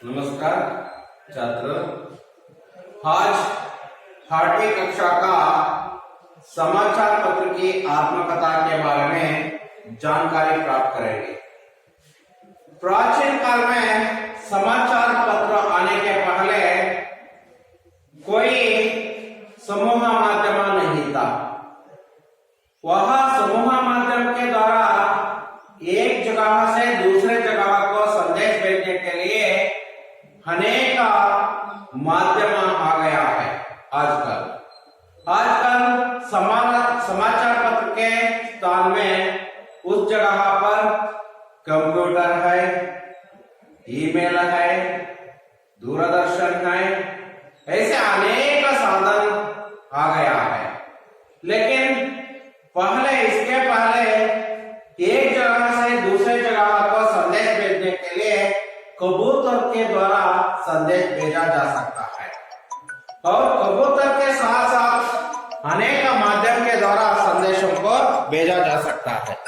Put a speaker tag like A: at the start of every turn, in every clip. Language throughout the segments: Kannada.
A: नमस्कार छात्रों, आज 8वीं कक्षा का समाचार पत्र की आत्मकथा के बारे में जानकारी प्राप्त करेंगे। प्राचीन काल में समाचार पत्र आने के पहले कोई समूह माध्यम नहीं था। वह समूह माध्यम के द्वारा एक जगह से दूसरे जगह को संदेश भेजने के लिए अनेक माध्यम आ गया है। आजकल समाचार पत्र के स्थान में उस जगह पर कंप्यूटर है, ईमेल है, दूरदर्शन है, ऐसे अनेक साधन आ गया है। लेकिन इसके पहले एक जगह से दूसरे जगह को संदेश भेजने के लिए कबूतर के द्वारा संदेश भेजा जा सकता है और कबूतर के साथ साथ अनेक माध्यम के द्वारा संदेशों को भेजा जा सकता है।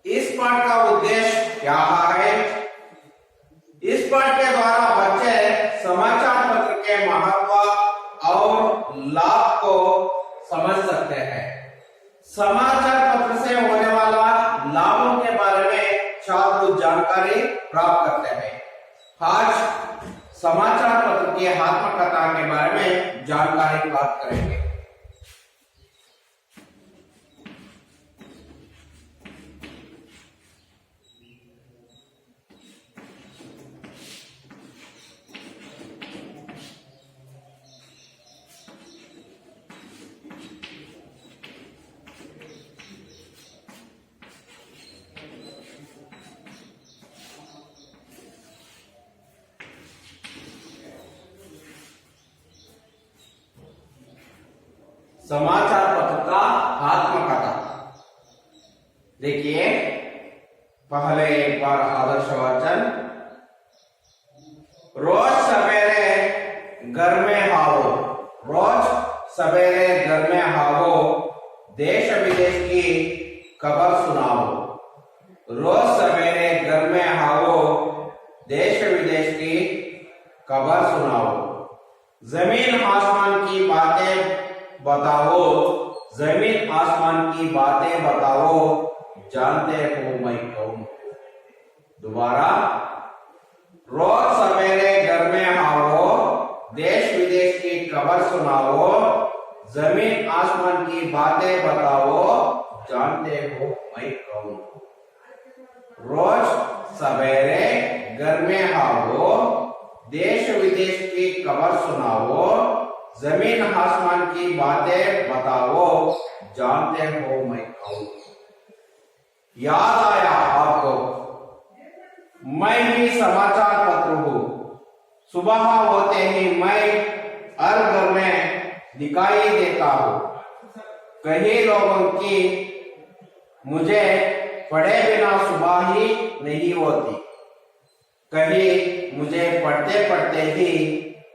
A: इस पाठ का उद्देश्य क्या है? इस पाठ के द्वारा बच्चे समाचार पत्र के महत्व और लाभ को समझ सकते हैं। समाचार पत्र से होने वाला लाभों के बारे में छात्र जानकारी प्राप्त करते हैं। आज समाचार पत्र की आत्मकथा के बारे में जानकारी प्राप्त करेंगे। समाचार पत्र का आत्मकथा देखिए। पहले एक बार आदर्श वाचन। रोज सवेरे घर में आओ, रोज सवेरे घर में आओ, देश विदेश की खबर सुनाओ। रोज सवेरे घर में आओ, देश विदेश की खबर सुनाओ। जमीन आसमान की बातें बताओ, जमीन आसमान की बातें बताओ, जानते हो मैं कौन। दोबारा, रोज सवेरे घर में आओ, देश विदेश की खबर सुनाओ, जमीन आसमान की बातें बताओ, जानते हो मैं कौन। रोज सवेरे घर में आओ, देश विदेश की खबर सुनाओ, जमीन आसमान की बातें बताओ, जानते हो मैं कौन। याद आया आपको? मैं भी समाचार पत्र हूँ। सुबह होते ही मैं हर घर में दिखाई देता हूँ। कई लोगों की मुझे पढ़े बिना सुबह ही नहीं होती। कहीं मुझे पढ़ते पढ़ते ही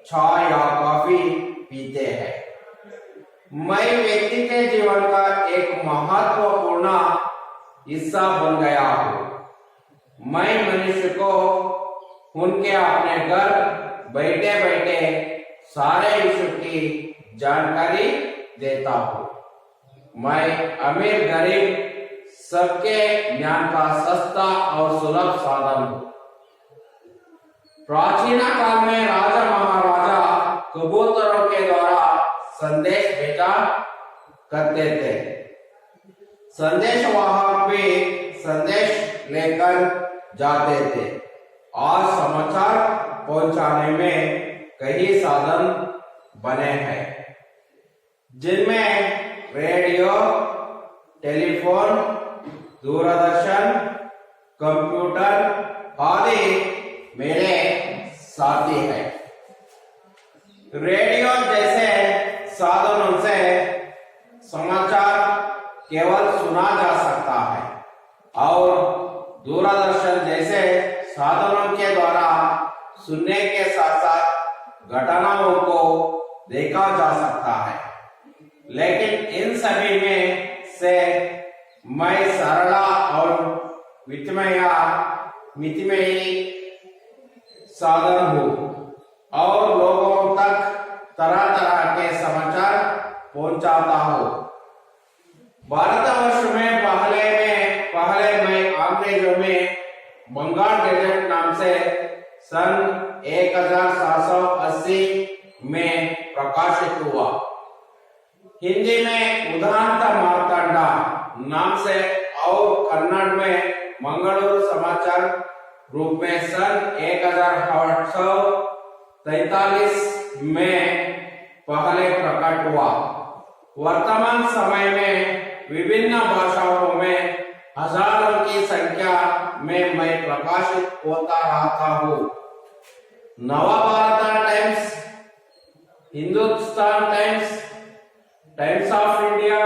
A: चाय या कॉफी पीते हैं। मैं व्यक्ति के जीवन का एक महत्वपूर्ण हिस्सा बन गया हूँ। मैं मनुष्य को उनके अपने घर बैठे बैठे सारे विश्व की जानकारी देता हूँ। मैं अमीर गरीब सबके ज्ञान का सस्ता और सुलभ साधन हूँ। प्राचीन काल में राजा महाराजा कबूतरों के द्वारा संदेश भेजा करते थे। संदेशवाहक भी संदेश लेकर जाते थे। आज समाचार पहुंचाने में कई साधन बने हैं, जिनमें रेडियो, टेलीफोन, दूरदर्शन, कंप्यूटर आदि मेरे साथी हैं। रेडियो जैसे साधनों से समाचार केवल सुना जा सकता है और दूरदर्शन जैसे साधनों के द्वारा सुनने के साथ साथ घटनाओं को देखा जा सकता है। लेकिन इन सभी में से मैं सरला और मितमयी साधन हूँ और लोगों तक तरह तरह के समाचार पहुंचाता हूँ। भारतवर्ष में पहले मैं अंग्रेजों में बंगाल गजट नाम से सन 1780 में प्रकाशित हुआ। हिंदी में उदांत मार्तंडा नाम से और कन्नड़ में मंगलूर समाचार रूप में सन 1843 में पहले प्रकट हुआ। वर्तमान समय में विभिन्न भाषाओं में हजारों की संख्या में मैं प्रकाशित होता रहता हूँ। Navbharat times, Hindustan times, times of India,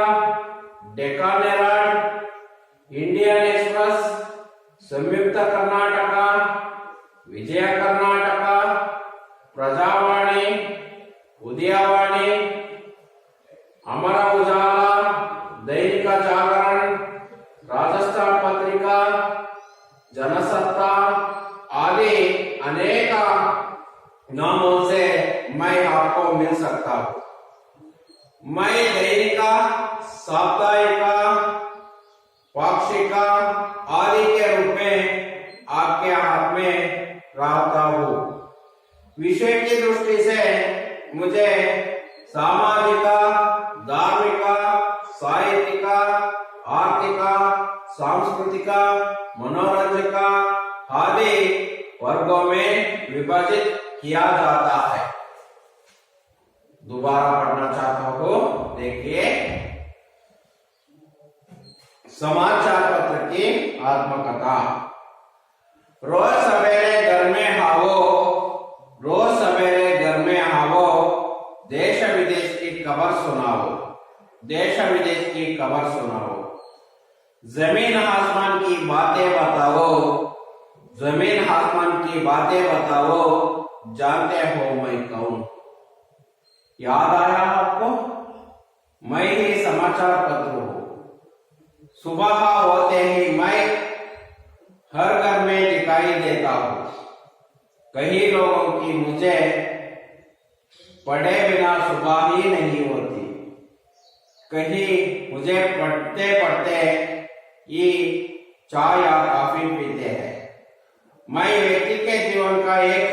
A: Deccan Herald, Indian express, संयुक्त कर्नाटका, विजय कर्नाटका, प्रजावाणी, उदयवाणी, अमर उजाला, दैनिक जागरण, राजस्थान पत्रिका, जनसत्ता आदि अनेक नामों से मैं आपको मिल सकता हूँ। मैं दैनिका, साप्ताहिका, पाक्षिका आदि के रूप में आपके हाथ में रहता हूँ। विषय की दृष्टि से मुझे सामाजिका, धार्मिका, साहित्यिका, आर्थिका, सांस्कृतिका, मनोरंजका आदि वर्गों में विभाजित किया जाता है। दोबारा पढ़ना चाहता हूँ, देखिए। समाचार पत्र की आत्मकथा। रोज सवेरे घर में आवो, देश विदेश की खबर सुनाओ, देश विदेश की खबर सुनाओ, जमीन आसमान की बातें बताओ, जमीन आसमान की बातें बताओ, जानते हो मैं कौन। याद आया आपको? मैं ही समाचार पत्र हूँ। सुबह होते ही मैं हर घर में दिखाई देता हूँ। कई लोगों की मुझे पढ़े बिना सुबह ही नहीं होती। कहीं मुझे पढ़ते पढ़ते ही चाय या कॉफी पीते हैं। मैं व्यक्ति के जीवन का एक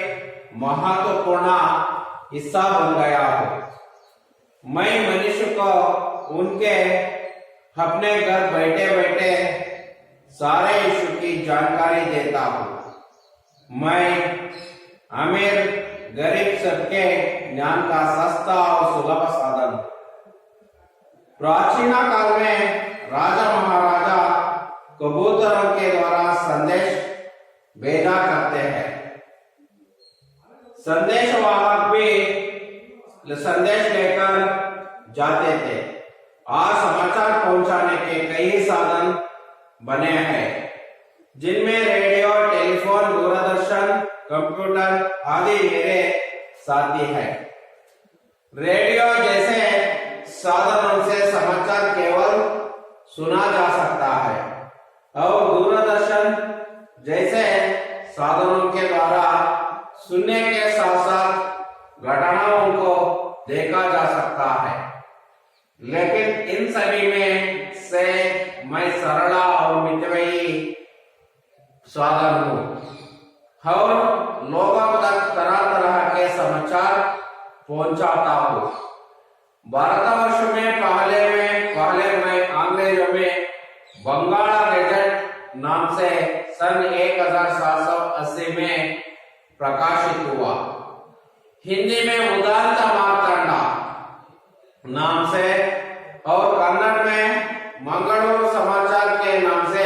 A: महत्वपूर्ण हिस्सा बन गया हूँ। मैं मनुष्य को उनके अपने घर बैठे बैठे सारे इशू की जानकारी देता हूँ। मैं अमीर गरीब सबके ज्ञान का सस्ता और सुलभ साधन। प्राचीन काल में राजा महाराजा कबूतरों के द्वारा संदेश भेजा करते हैं। संदेश वाहक भी संदेश लेकर जाते थे। आज समाचार पहुंचाने के कई साधन बने हैं, जिनमें रेडियो, टेलीफोन, दूरदर्शन, कंप्यूटर आदि मेरे साथी हैं। रेडियो जैसे साधनों से समाचार केवल सुना जा सकता है और दूरदर्शन जैसे साधनों के द्वारा सुनने के साथ साथ घटनाओं को देखा जा सकता है। लेकिन इन सभी में से मैं सरला और मितव्ययी साधन हूँ और लोगों तक तरह तरह के समाचार पहुंचाता हूँ। भारतवर्ष में पहले मैं अंग्रेजों में बंगाल गजट नाम से सन 1780 में प्रकाशित हुआ। हिंदी में उदांत मार्तंडा नाम से और कन्नड़ में मंगलूर समाचार के नाम से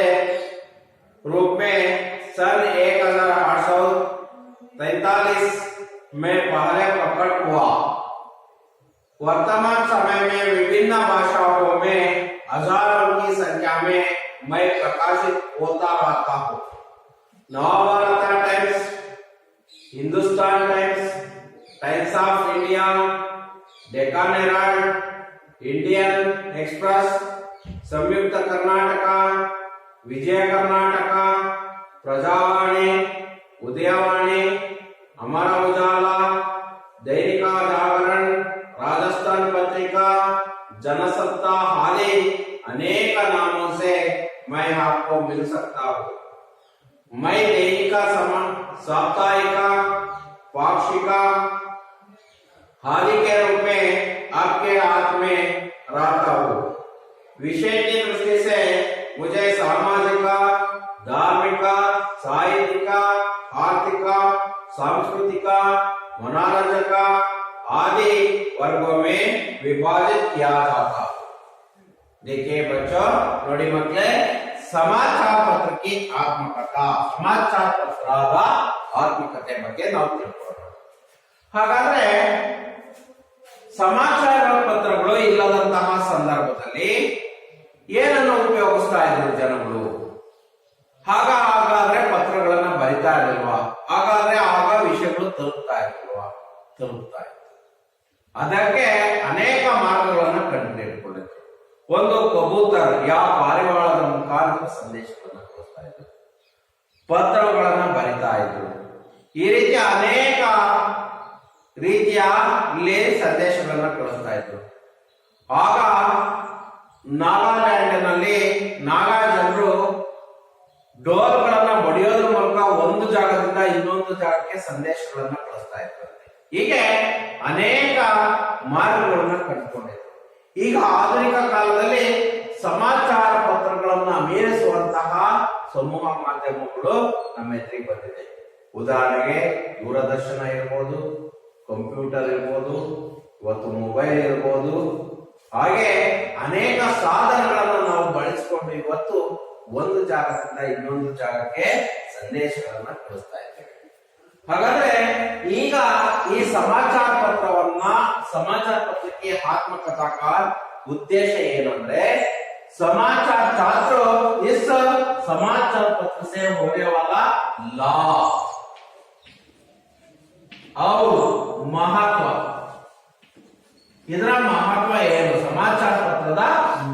A: रूप में सन 1843 में पहले प्रकट हुआ। वर्तमान समय में विभिन्न भाषाओं में हजारों की संख्या में मैं प्रकाशित होता रहता हूँ। Navbharat times, Hindustan times, times of India, Deccan Herald, Indian express, संयुक्त कर्नाटक, विजय कर्नाटक, प्रजावाणी, उदयवाणी, अमर उजाला, दैनिक जागरण, राजस्थान पत्रिका, जनसत्ता आदि अनेक नामों से मैं आपको मिल सकता हूँ। मैं दैनिक, साप्ताहिक, पाक्षिक आदि के रूप में आपके हाथ में रहता हूँ। विषय की दृष्टि से मुझे सामाजिक, धार्मिक, साहित्यिक, आर्थिक, सांस्कृतिक, मनोरंजक आदि वर्गों में विभाजित किया जाता है। देखिए बच्चों, नोड़ी मक्ळे, समाचार पत्र की आत्मकथा, समाचार पತ್ರದ ಆತ್ಮಕತೆ ಬಗ್ಗೆ ನಾವು ತಿಳ್ಕೊಳ್ಳೋಣ. ಹಾಗಾದ್ರೆ ಸಮಾಚಾರ ಪತ್ರಗಳು ಇಲ್ಲದಂತಹ ಸಂದರ್ಭದಲ್ಲಿ ಏನನ್ನು ಉಪಯೋಗಿಸ್ತಾ ಇದ್ರು ಜನಗಳು? ಹಾಗಾದ್ರೆ ಪತ್ರಗಳನ್ನ ಬರಿತಾ ಇರಲಿಲ್ವಾ? ಹಾಗಾದ್ರೆ ಆಗ ವಿಷಯಗಳು ತಲುಪ್ತಾ ಇರಲಿಲ್ವಾ? ತಲುಪ್ತಾ ಇತ್ತು. ಅದಕ್ಕೆ ಅನೇಕ ಮಾರ್ಗಗಳನ್ನು ಕಂಡುಹಿಡಿದುಕೊಂಡಿದ್ರು. ಒಂದು ಕಬೂತರ್ ಯಾ ಪಾರಿವಾಳದ ಮುಖಾಂತರ ಸಂದೇಶಗಳನ್ನು ಕಳಿಸ್ತಾ ಇದ್ರು, ಪತ್ರಗಳನ್ನ ಬರಿತಾ ಇದ್ರು. ಈ ರೀತಿ ಅನೇಕ ರೀತಿಯ ಇಲ್ಲಿ ಸಂದೇಶಗಳನ್ನ ಕಳಿಸ್ತಾ ಇದ್ರು. ಆಗ ನಾಗಾಲ್ಯಾಂಡ್ನಲ್ಲಿ ನಾಗಾ ಜನರು ಡೋರ್ಗಳನ್ನ ಬಡಿಯೋದ್ರ ಮೂಲಕ ಒಂದು ಜಾಗದಿಂದ ಇನ್ನೊಂದು ಜಾಗಕ್ಕೆ ಸಂದೇಶಗಳನ್ನ ಕಳಿಸ್ತಾ ಇದ್ರು. ಹೀಗೆ ಅನೇಕ ಮಾರ್ಗಗಳನ್ನ ಕಂಡುಕೊಂಡಿದ್ರು. ಈಗ ಆಧುನಿಕ ಕಾಲದಲ್ಲಿ ಸಮಾಚಾರ ಪತ್ರಗಳನ್ನ ಮೀರಿಸುವಂತಹ ಸಮೂಹ ಮಾಧ್ಯಮಗಳು ನಮ್ಮ ಎದುರಿಗೆ ಬಂದಿದೆ. ಉದಾಹರಣೆಗೆ ದೂರದರ್ಶನ ಇರ್ಬೋದು, ಕಂಪ್ಯೂಟರ್ ಇರ್ಬೋದು, ಇವತ್ತು ಮೊಬೈಲ್ ಇರ್ಬೋದು, ಹಾಗೆ ಅನೇಕ ಸಾಧನಗಳನ್ನು ನಾವು ಬಳಸಿಕೊಂಡು ಇವತ್ತು ಒಂದು ಜಾಗದಿಂದ ಇನ್ನೊಂದು ಜಾಗಕ್ಕೆ ಸಂದೇಶಗಳನ್ನ ಕಳಿಸ್ತಾ ಇದ್ದೇವೆ. ಹಾಗಾದ್ರೆ ಈಗ ಈ ಸಮಾಚಾರ ಪತ್ರವನ್ನ, ಸಮಾಚಾರ ಪತ್ರಕ್ಕೆ ಆತ್ಮಕಥಾ का उद्देश्य ಏನಂದ್ರೆ समाचार छात्रों इस समाचार पत्र से होने वाला लाभ और महत्व, ಇದರ महत्व ಏನು, समाचार पत्ರದ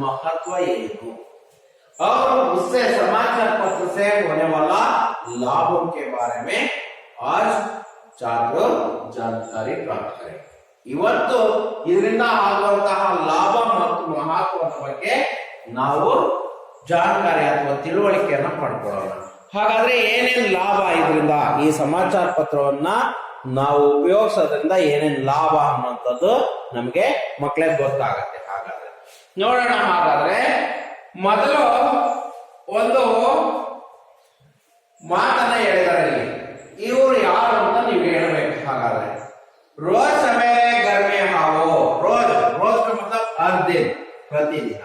A: महत्व ಏನು, और उससे समाचार पत्र से होने वाला लाभों के बारे में आज छात्रों जानकारी प्राप्त करें. ಇವತ್ತು ಇದರಿಂದ ಆಗುವಂತಹ ಲಾಭ ಮತ್ತು ಮಹತ್ವದ ಬಗ್ಗೆ ನಾವು ಜಾಣಕಾರಿ ಅಥವಾ ತಿಳುವಳಿಕೆಯನ್ನ ಪಡ್ಕೊಳ್ಳೋಣ. ಹಾಗಾದ್ರೆ ಏನೇನ್ ಲಾಭ ಇದರಿಂದ, ಈ ಸಮಾಚಾರ ಪತ್ರವನ್ನ ನಾವು ಉಪಯೋಗಿಸೋದ್ರಿಂದ ಏನೇನ್ ಲಾಭ ಅನ್ನುವಂಥದ್ದು ನಮಗೆ ಮಕ್ಕಳೇ ಗೊತ್ತಾಗತ್ತೆ. ಹಾಗಾದ್ರೆ ನೋಡೋಣ. ಹಾಗಾದ್ರೆ ಮೊದಲು ಒಂದು ಮಾತನ್ನ ಹೇಳಿದ್ದಾರೆ ಇಲ್ಲಿ. ಇವರು ಯಾರು ಅಂತ ನೀವು ಹೇಳ್ಬೇಕು. ಹಾಗಾದ್ರೆ रोज सवेरे घर में आओ. रोज, रोज का मतलब हर दिन, प्रतिदिन.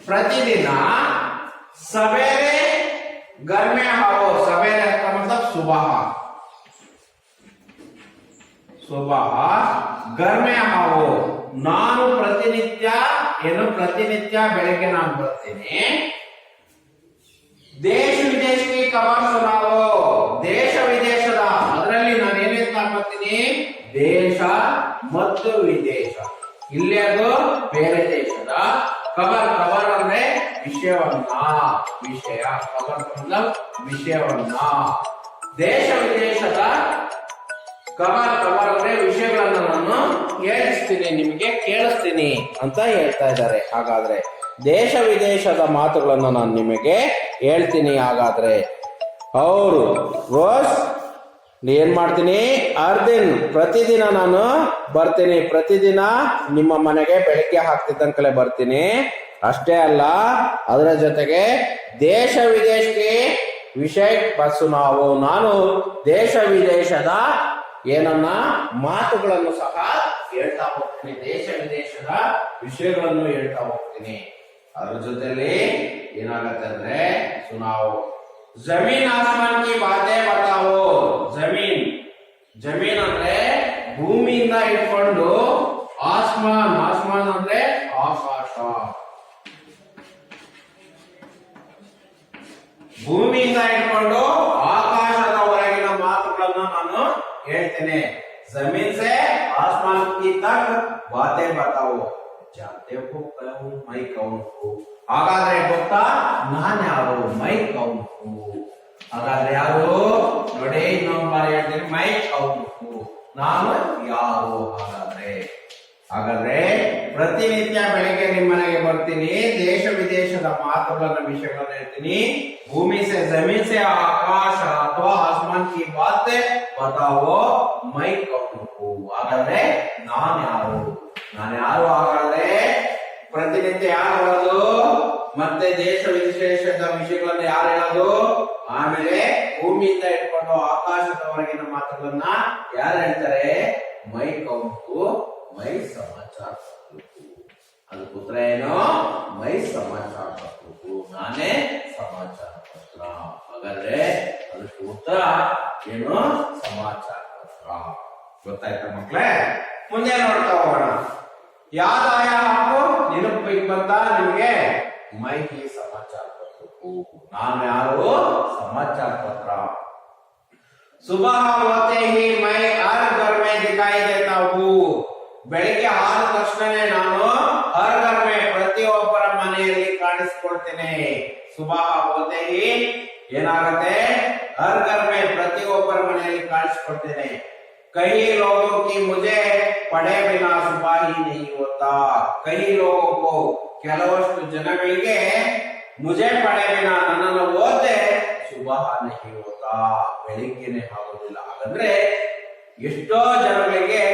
A: प्रतिदिन सवेरे घर में आओ. सवेरे का मतलब सुबह. सुबह घर में आओ. ನಾನು ಪ್ರತಿನಿತ್ಯ ಬೆಳಗ್ಗೆ ನಾನು ಬರ್ತೀನಿ. ದೇಶ ವಿದೇಶ की खबर सुनाओ. ದೇಶ ವಿದೇಶದ, ಅದರಲ್ಲಿ ನಾನು ಏನೇನ್ ಮಾಡ್ತೀನಿ, ದೇಶ ಮತ್ತು ವಿದೇಶ, ಇಲ್ಲಿ ಅದು ಬೇರೆ ದೇಶದ ಖಬರ್ ಅಂದ್ರೆ ವಿಷಯವನ್ನ, ವಿಷಯ, ಖಬರ್ मतलब ವಿಷಯವನ್ನ, ದೇಶ ವಿದೇಶದ ಖಬರ್ ಅಂದ್ರೆ ವಿಷಯಗಳನ್ನ ನಾನು ಹೇಳಿಸ್ತೀನಿ, ನಿಮಗೆ ಕೇಳಿಸ್ತೀನಿ ಅಂತ ಹೇಳ್ತಾ ಇದ್ದಾರೆ. ಹಾಗಾದ್ರೆ ದೇಶ ವಿದೇಶದ ಮಾತುಗಳನ್ನು ನಾನು ನಿಮಗೆ ಹೇಳ್ತೀನಿ. ಹಾಗಾದ್ರೆ ಅವರು ರೋಜ್ ಏನ್ ಮಾಡ್ತೀನಿ, ದಿನ ಪ್ರತಿದಿನ ನಾನು ಬರ್ತೀನಿ. ಪ್ರತಿದಿನ ನಿಮ್ಮ ಮನೆಗೆ ಬೆಳಗ್ಗೆ ಹಾಕ್ತಿದ್ದಂಕಲೇ ಬರ್ತೀನಿ. ಅಷ್ಟೇ ಅಲ್ಲ, ಅದರ ಜೊತೆಗೆ ದೇಶ ವಿದೇಶಕ್ಕೆ ವಿಷಯ ಬಸ್ಸು ನಾನು ದೇಶ ವಿದೇಶದ ಏನನ್ನ ಮಾತುಗಳನ್ನು ಸಹ ಹೇಳ್ತಾ ಹೋಗ್ತೀನಿ. ದೇಶ ವಿದೇಶದ ವಿಷಯಗಳನ್ನು ಹೇಳ್ತಾ ಹೋಗ್ತೀನಿ. ಅದ್ರ ಜೊತೆಲಿ ಏನಾಗತ್ತೆ ಅಂದ್ರೆ ಸುನಾವು ಜಮೀನ್ ಆಸ್ಮಾನ್ ಕಿ ಬಾತೆ ಬತಾವೋ. ಜಮೀನ್ ಅಂದ್ರೆ ಭೂಮಿಯಿಂದ ಇಟ್ಕೊಂಡು ಆಸ್ಮಾನ್, ಆಸ್ಮಾನ್ ಅಂದ್ರೆ ಆಕಾಶ, ಭೂಮಿಯಿಂದ ಇಟ್ಕೊಂಡು ಆಕಾಶದವರೆಗಿನ ಮಾತುಗಳನ್ನ ನಾನು ಹೇಳ್ತೇನೆ. जमीन से आसमान की तक बातें बताओ, जानते हो कौन मैं कौन हूँ? ಹಾಗಾದ್ರೆ ಗೊತ್ತಾ ನಾನು ಯಾರು, ಮೈ ಕೌನ್ ಹೂ? ಹಾಗಾದ್ರೆ ಯಾರು ನೋಡಿ, ಇನ್ನೊಂದು ಬಾರಿ ಹೇಳ್ತೀನಿ, ಮೈ ಕೌನ್ ಹೂ, ನಾನು ಯಾರು? ಹಾಗಾದ್ರೆ ಪ್ರತಿನಿತ್ಯ ಬೆಳಿಗ್ಗೆ ನಿಮ್ಮ ಮನೆಗೆ ಬರ್ತೀನಿ, ದೇಶ ವಿದೇಶದ ಮಾತುಗಳನ್ನ ವಿಷಯಗಳನ್ನ ಹೇಳ್ತೀನಿ. ಭೂಮಿ से जमीन से आकाश अथवा आसमान की बातें बताओ, मैं कौन हूँ? ಹಾಗಾದ್ರೆ ನಾನು ಯಾರು? ಹಾಗಾದ್ರೆ ಪ್ರತಿನಿತ್ಯ ಯಾರು ಹೇಳೋದು, ಮತ್ತೆ ದೇಶ ವಿಶೇಷದ ವಿಷಯಗಳನ್ನ ಯಾರು ಹೇಳೋದು, ಆಮೇಲೆ ಭೂಮಿಯಿಂದ ಇಟ್ಕೊಂಡು ಆಕಾಶದವರೆಗಿನ ಮಾತುಗಳನ್ನ ಯಾರು ಹೇಳ್ತಾರೆ? ಮೈ ಕೌನ್ ಹೂ, ಮೈ ಸಮಾಚಾರ ಪತ್ರ. ಅದಕ್ಕೆ ಉತ್ತರ ಏನು? ಮೈ ಸಮಾಚಾರ ಪತ್ರ, ನಾನೇ ಸಮಾಚಾರ ಪತ್ರ. ಹಾಗಾದ್ರೆ ಅದಕ್ಕೆ ಉತ್ತರ ಏನು? ಸಮಾಚಾರ ಪತ್ರ. ಗೊತ್ತಾಯ್ತಾ ಮಕ್ಳೇ? ಮುಂದೆ ನೋಡ್ತಾ ಹೋಗೋಣ. ಯಾದ ಆಯಾ ಹಾಕು, ನೆನಪಿಗೆ ಬಂತ ನಿಮ್ಗೆ? ಮೈ ಹಿ ಸಮಾಚಾರ ಪತ್ರ, ನಾನು ಯಾರು? ಸಮಾಚಾರ ಪತ್ರ. सुबह होते ही मैं हर घर में दिखाई देता हूँ. ಬೆಳಿಗ್ಗೆ ಆದ ತಕ್ಷಣನೇ ನಾನು ಹರ್ ಘರ್ ಮೇ, ಪ್ರತಿಯೊಬ್ಬರ ಮನೆಯಲ್ಲಿ ಕಾಣಿಸಿಕೊಳ್ತೇನೆ. ಸುಬಹ ಹೋತೆ ಹಿ ಏನಾಗುತ್ತೆ? ಹರ್ ಘರ್ ಮೇ, ಪ್ರತಿಯೊಬ್ಬರ ಮನೆಯಲ್ಲಿ ಕಾಣಿಸಿಕೊಳ್ತೇನೆ. ಕೈ ಲೋಗೋ ಕಿ ಮುಜೆ ಪಡೆ ಬಿನಾ ಸುಬಾಹಿ ನಹೀ ಹೋತಾ. ಕೈ ಲೋಗೋ, ಕೆಲವಷ್ಟು ಜನಗಳಿಗೆ ಮುಜೆ ಪಡೆ ಬಿನಾ, ನನ್ನನ್ನು ಓದೆ ಸುಬಹ ನಹೀ ಹೋತಾ, ಬೆಳಿಗ್ಗೆನೆ ಆಗೋದಿಲ್ಲ. ಹಾಗಂದ್ರೆ ಎಷ್ಟೋ ಜನಗಳಿಗೆ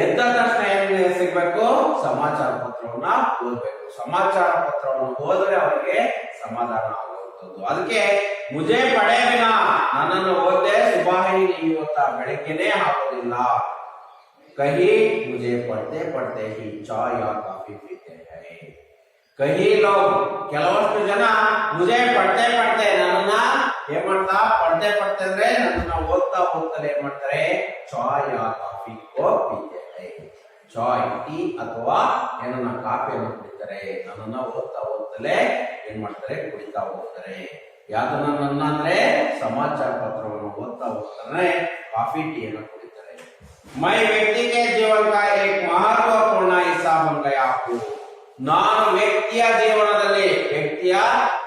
A: ಎದ್ದ ತಕ್ಷಣ ಏನ್ ಸಿಗ್ಬೇಕು? ಸಮಾಚಾರ ಪತ್ರವನ್ನ ಓದ್ಬೇಕು. ಸಮಾಚಾರ ಪತ್ರವನ್ನು ಓದಿದ್ರೆ ಅವರಿಗೆ ಸಮಾಧಾನ ಆಗುವಂಥದ್ದು. ಅದಕ್ಕೆ ಮುಜೆ ಪಡೆ ಬಿನಾ, ನನ್ನನ್ನು ಓದೆ ಸುಬಾಹಿ ನಹೀ ಹೋತಾ, ಬೆಳಿಗ್ಗೆನೆ ಆಗೋದಿಲ್ಲ. ಕಹಿ ಮುಜೆ ಪಡ್ತೆ ಪಡ್ತೆ ಹಿ ಚಾಯ್ ಯಾ ಕಾಫಿ ಪೀತೆ ಹೈ. ಕಹಿ ಲೋಗ್, ಕೆಲವಷ್ಟು ಜನ ಮುಜೆ ಪಡ್ತೆ ಪಡ್ತೆ, ನನ್ನನ್ನ ಏನ್ ಮಾಡ್ತಾ? ಪಡ್ತೆ ಪಡ್ತೆ ಅಂದ್ರೆ ನನ್ನನ್ನ ಓದ್ತಾ ಓದ್ತಾರೆ ಏನ್ ಮಾಡ್ತಾರೆ? ಚಾಯ್ ಯಾ ಕಾಫಿ ಕೋ ಪೀತೆ ಹೈ. ಚಾಯ್, ಟೀ ಅಥವಾ ಏನನ್ನ ಕಾಫಿಯನ್ನು ಕುಡಿತಾರೆ. ನನ್ನನ್ನ ಓದ್ತಾ ಓದ್ತಲೇ ಏನ್ ಮಾಡ್ತಾರೆ? ಕುಡಿತಾ ಹೋಗ್ತಾರೆ. ಯಾವ್ದನ್ನ ನನ್ನ ಅಂದ್ರೆ ಸಮಾಚಾರ ಪತ್ರವನ್ನು ಓದ್ತಾ ಹೋಗ್ತಾರೆ, ಕಾಫಿ ಟೀಯನ್ನು ಕುಡಿತಾರೆ. ಮೈ ವ್ಯಕ್ತಿ ಕೆ ಜೀವನ ಕಾ ಏಕ್ ಮಹತ್ವಪೂರ್ಣ ಹಿಸ್ಸಾ ಬನ್ ಗಯಾ ಹೂಂ. ನಾನು ವ್ಯಕ್ತಿಯ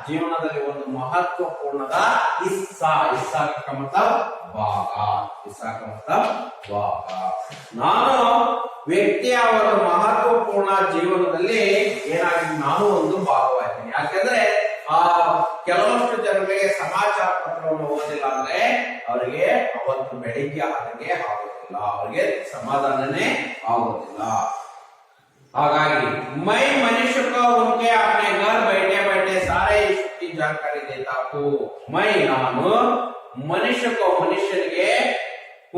A: ಜೀವನದಲ್ಲಿ ಒಂದು ಮಹತ್ವಪೂರ್ಣದ ಹಿಸ್ಸಾ, ಹಿಸ್ಸಾ का मतलब ಭಾಗ, ಹಿಸ್ಸಾ का मतलब ಭಾಗ. ನಾನು ವ್ಯಕ್ತಿಯ ಒಂದು ಮಹತ್ವಪೂರ್ಣ ಜೀವನದಲ್ಲಿ ಏನಾಗಿ ನಾನು ಒಂದು ಭಾಗವಾಗ್ತೀನಿ. ಯಾಕಂದ್ರೆ ಕೆಲವಷ್ಟು ಜನರಿಗೆ ಸಮಾಚಾರ ಪತ್ರವನ್ನು ಓದಿಲ್ಲ ಅಂದ್ರೆ ಅವರಿಗೆ ಅವತ್ತು ಬೆಳಿಗ್ಗೆ ಆದಂಗೆ ಆಗೋದಿಲ್ಲ, ಅವರಿಗೆ ಸಮಾಧಾನನೇ ಆಗೋದಿಲ್ಲ. ಹಾಗಾಗಿ ಮೈ ಮನುಷ್ಯ को उनके अपने घर बैठे बैठे सारे ईश्वर की जानकारी देता हूँ. मैं ನಾನು ಮನುಷ್ಯನಿಗೆ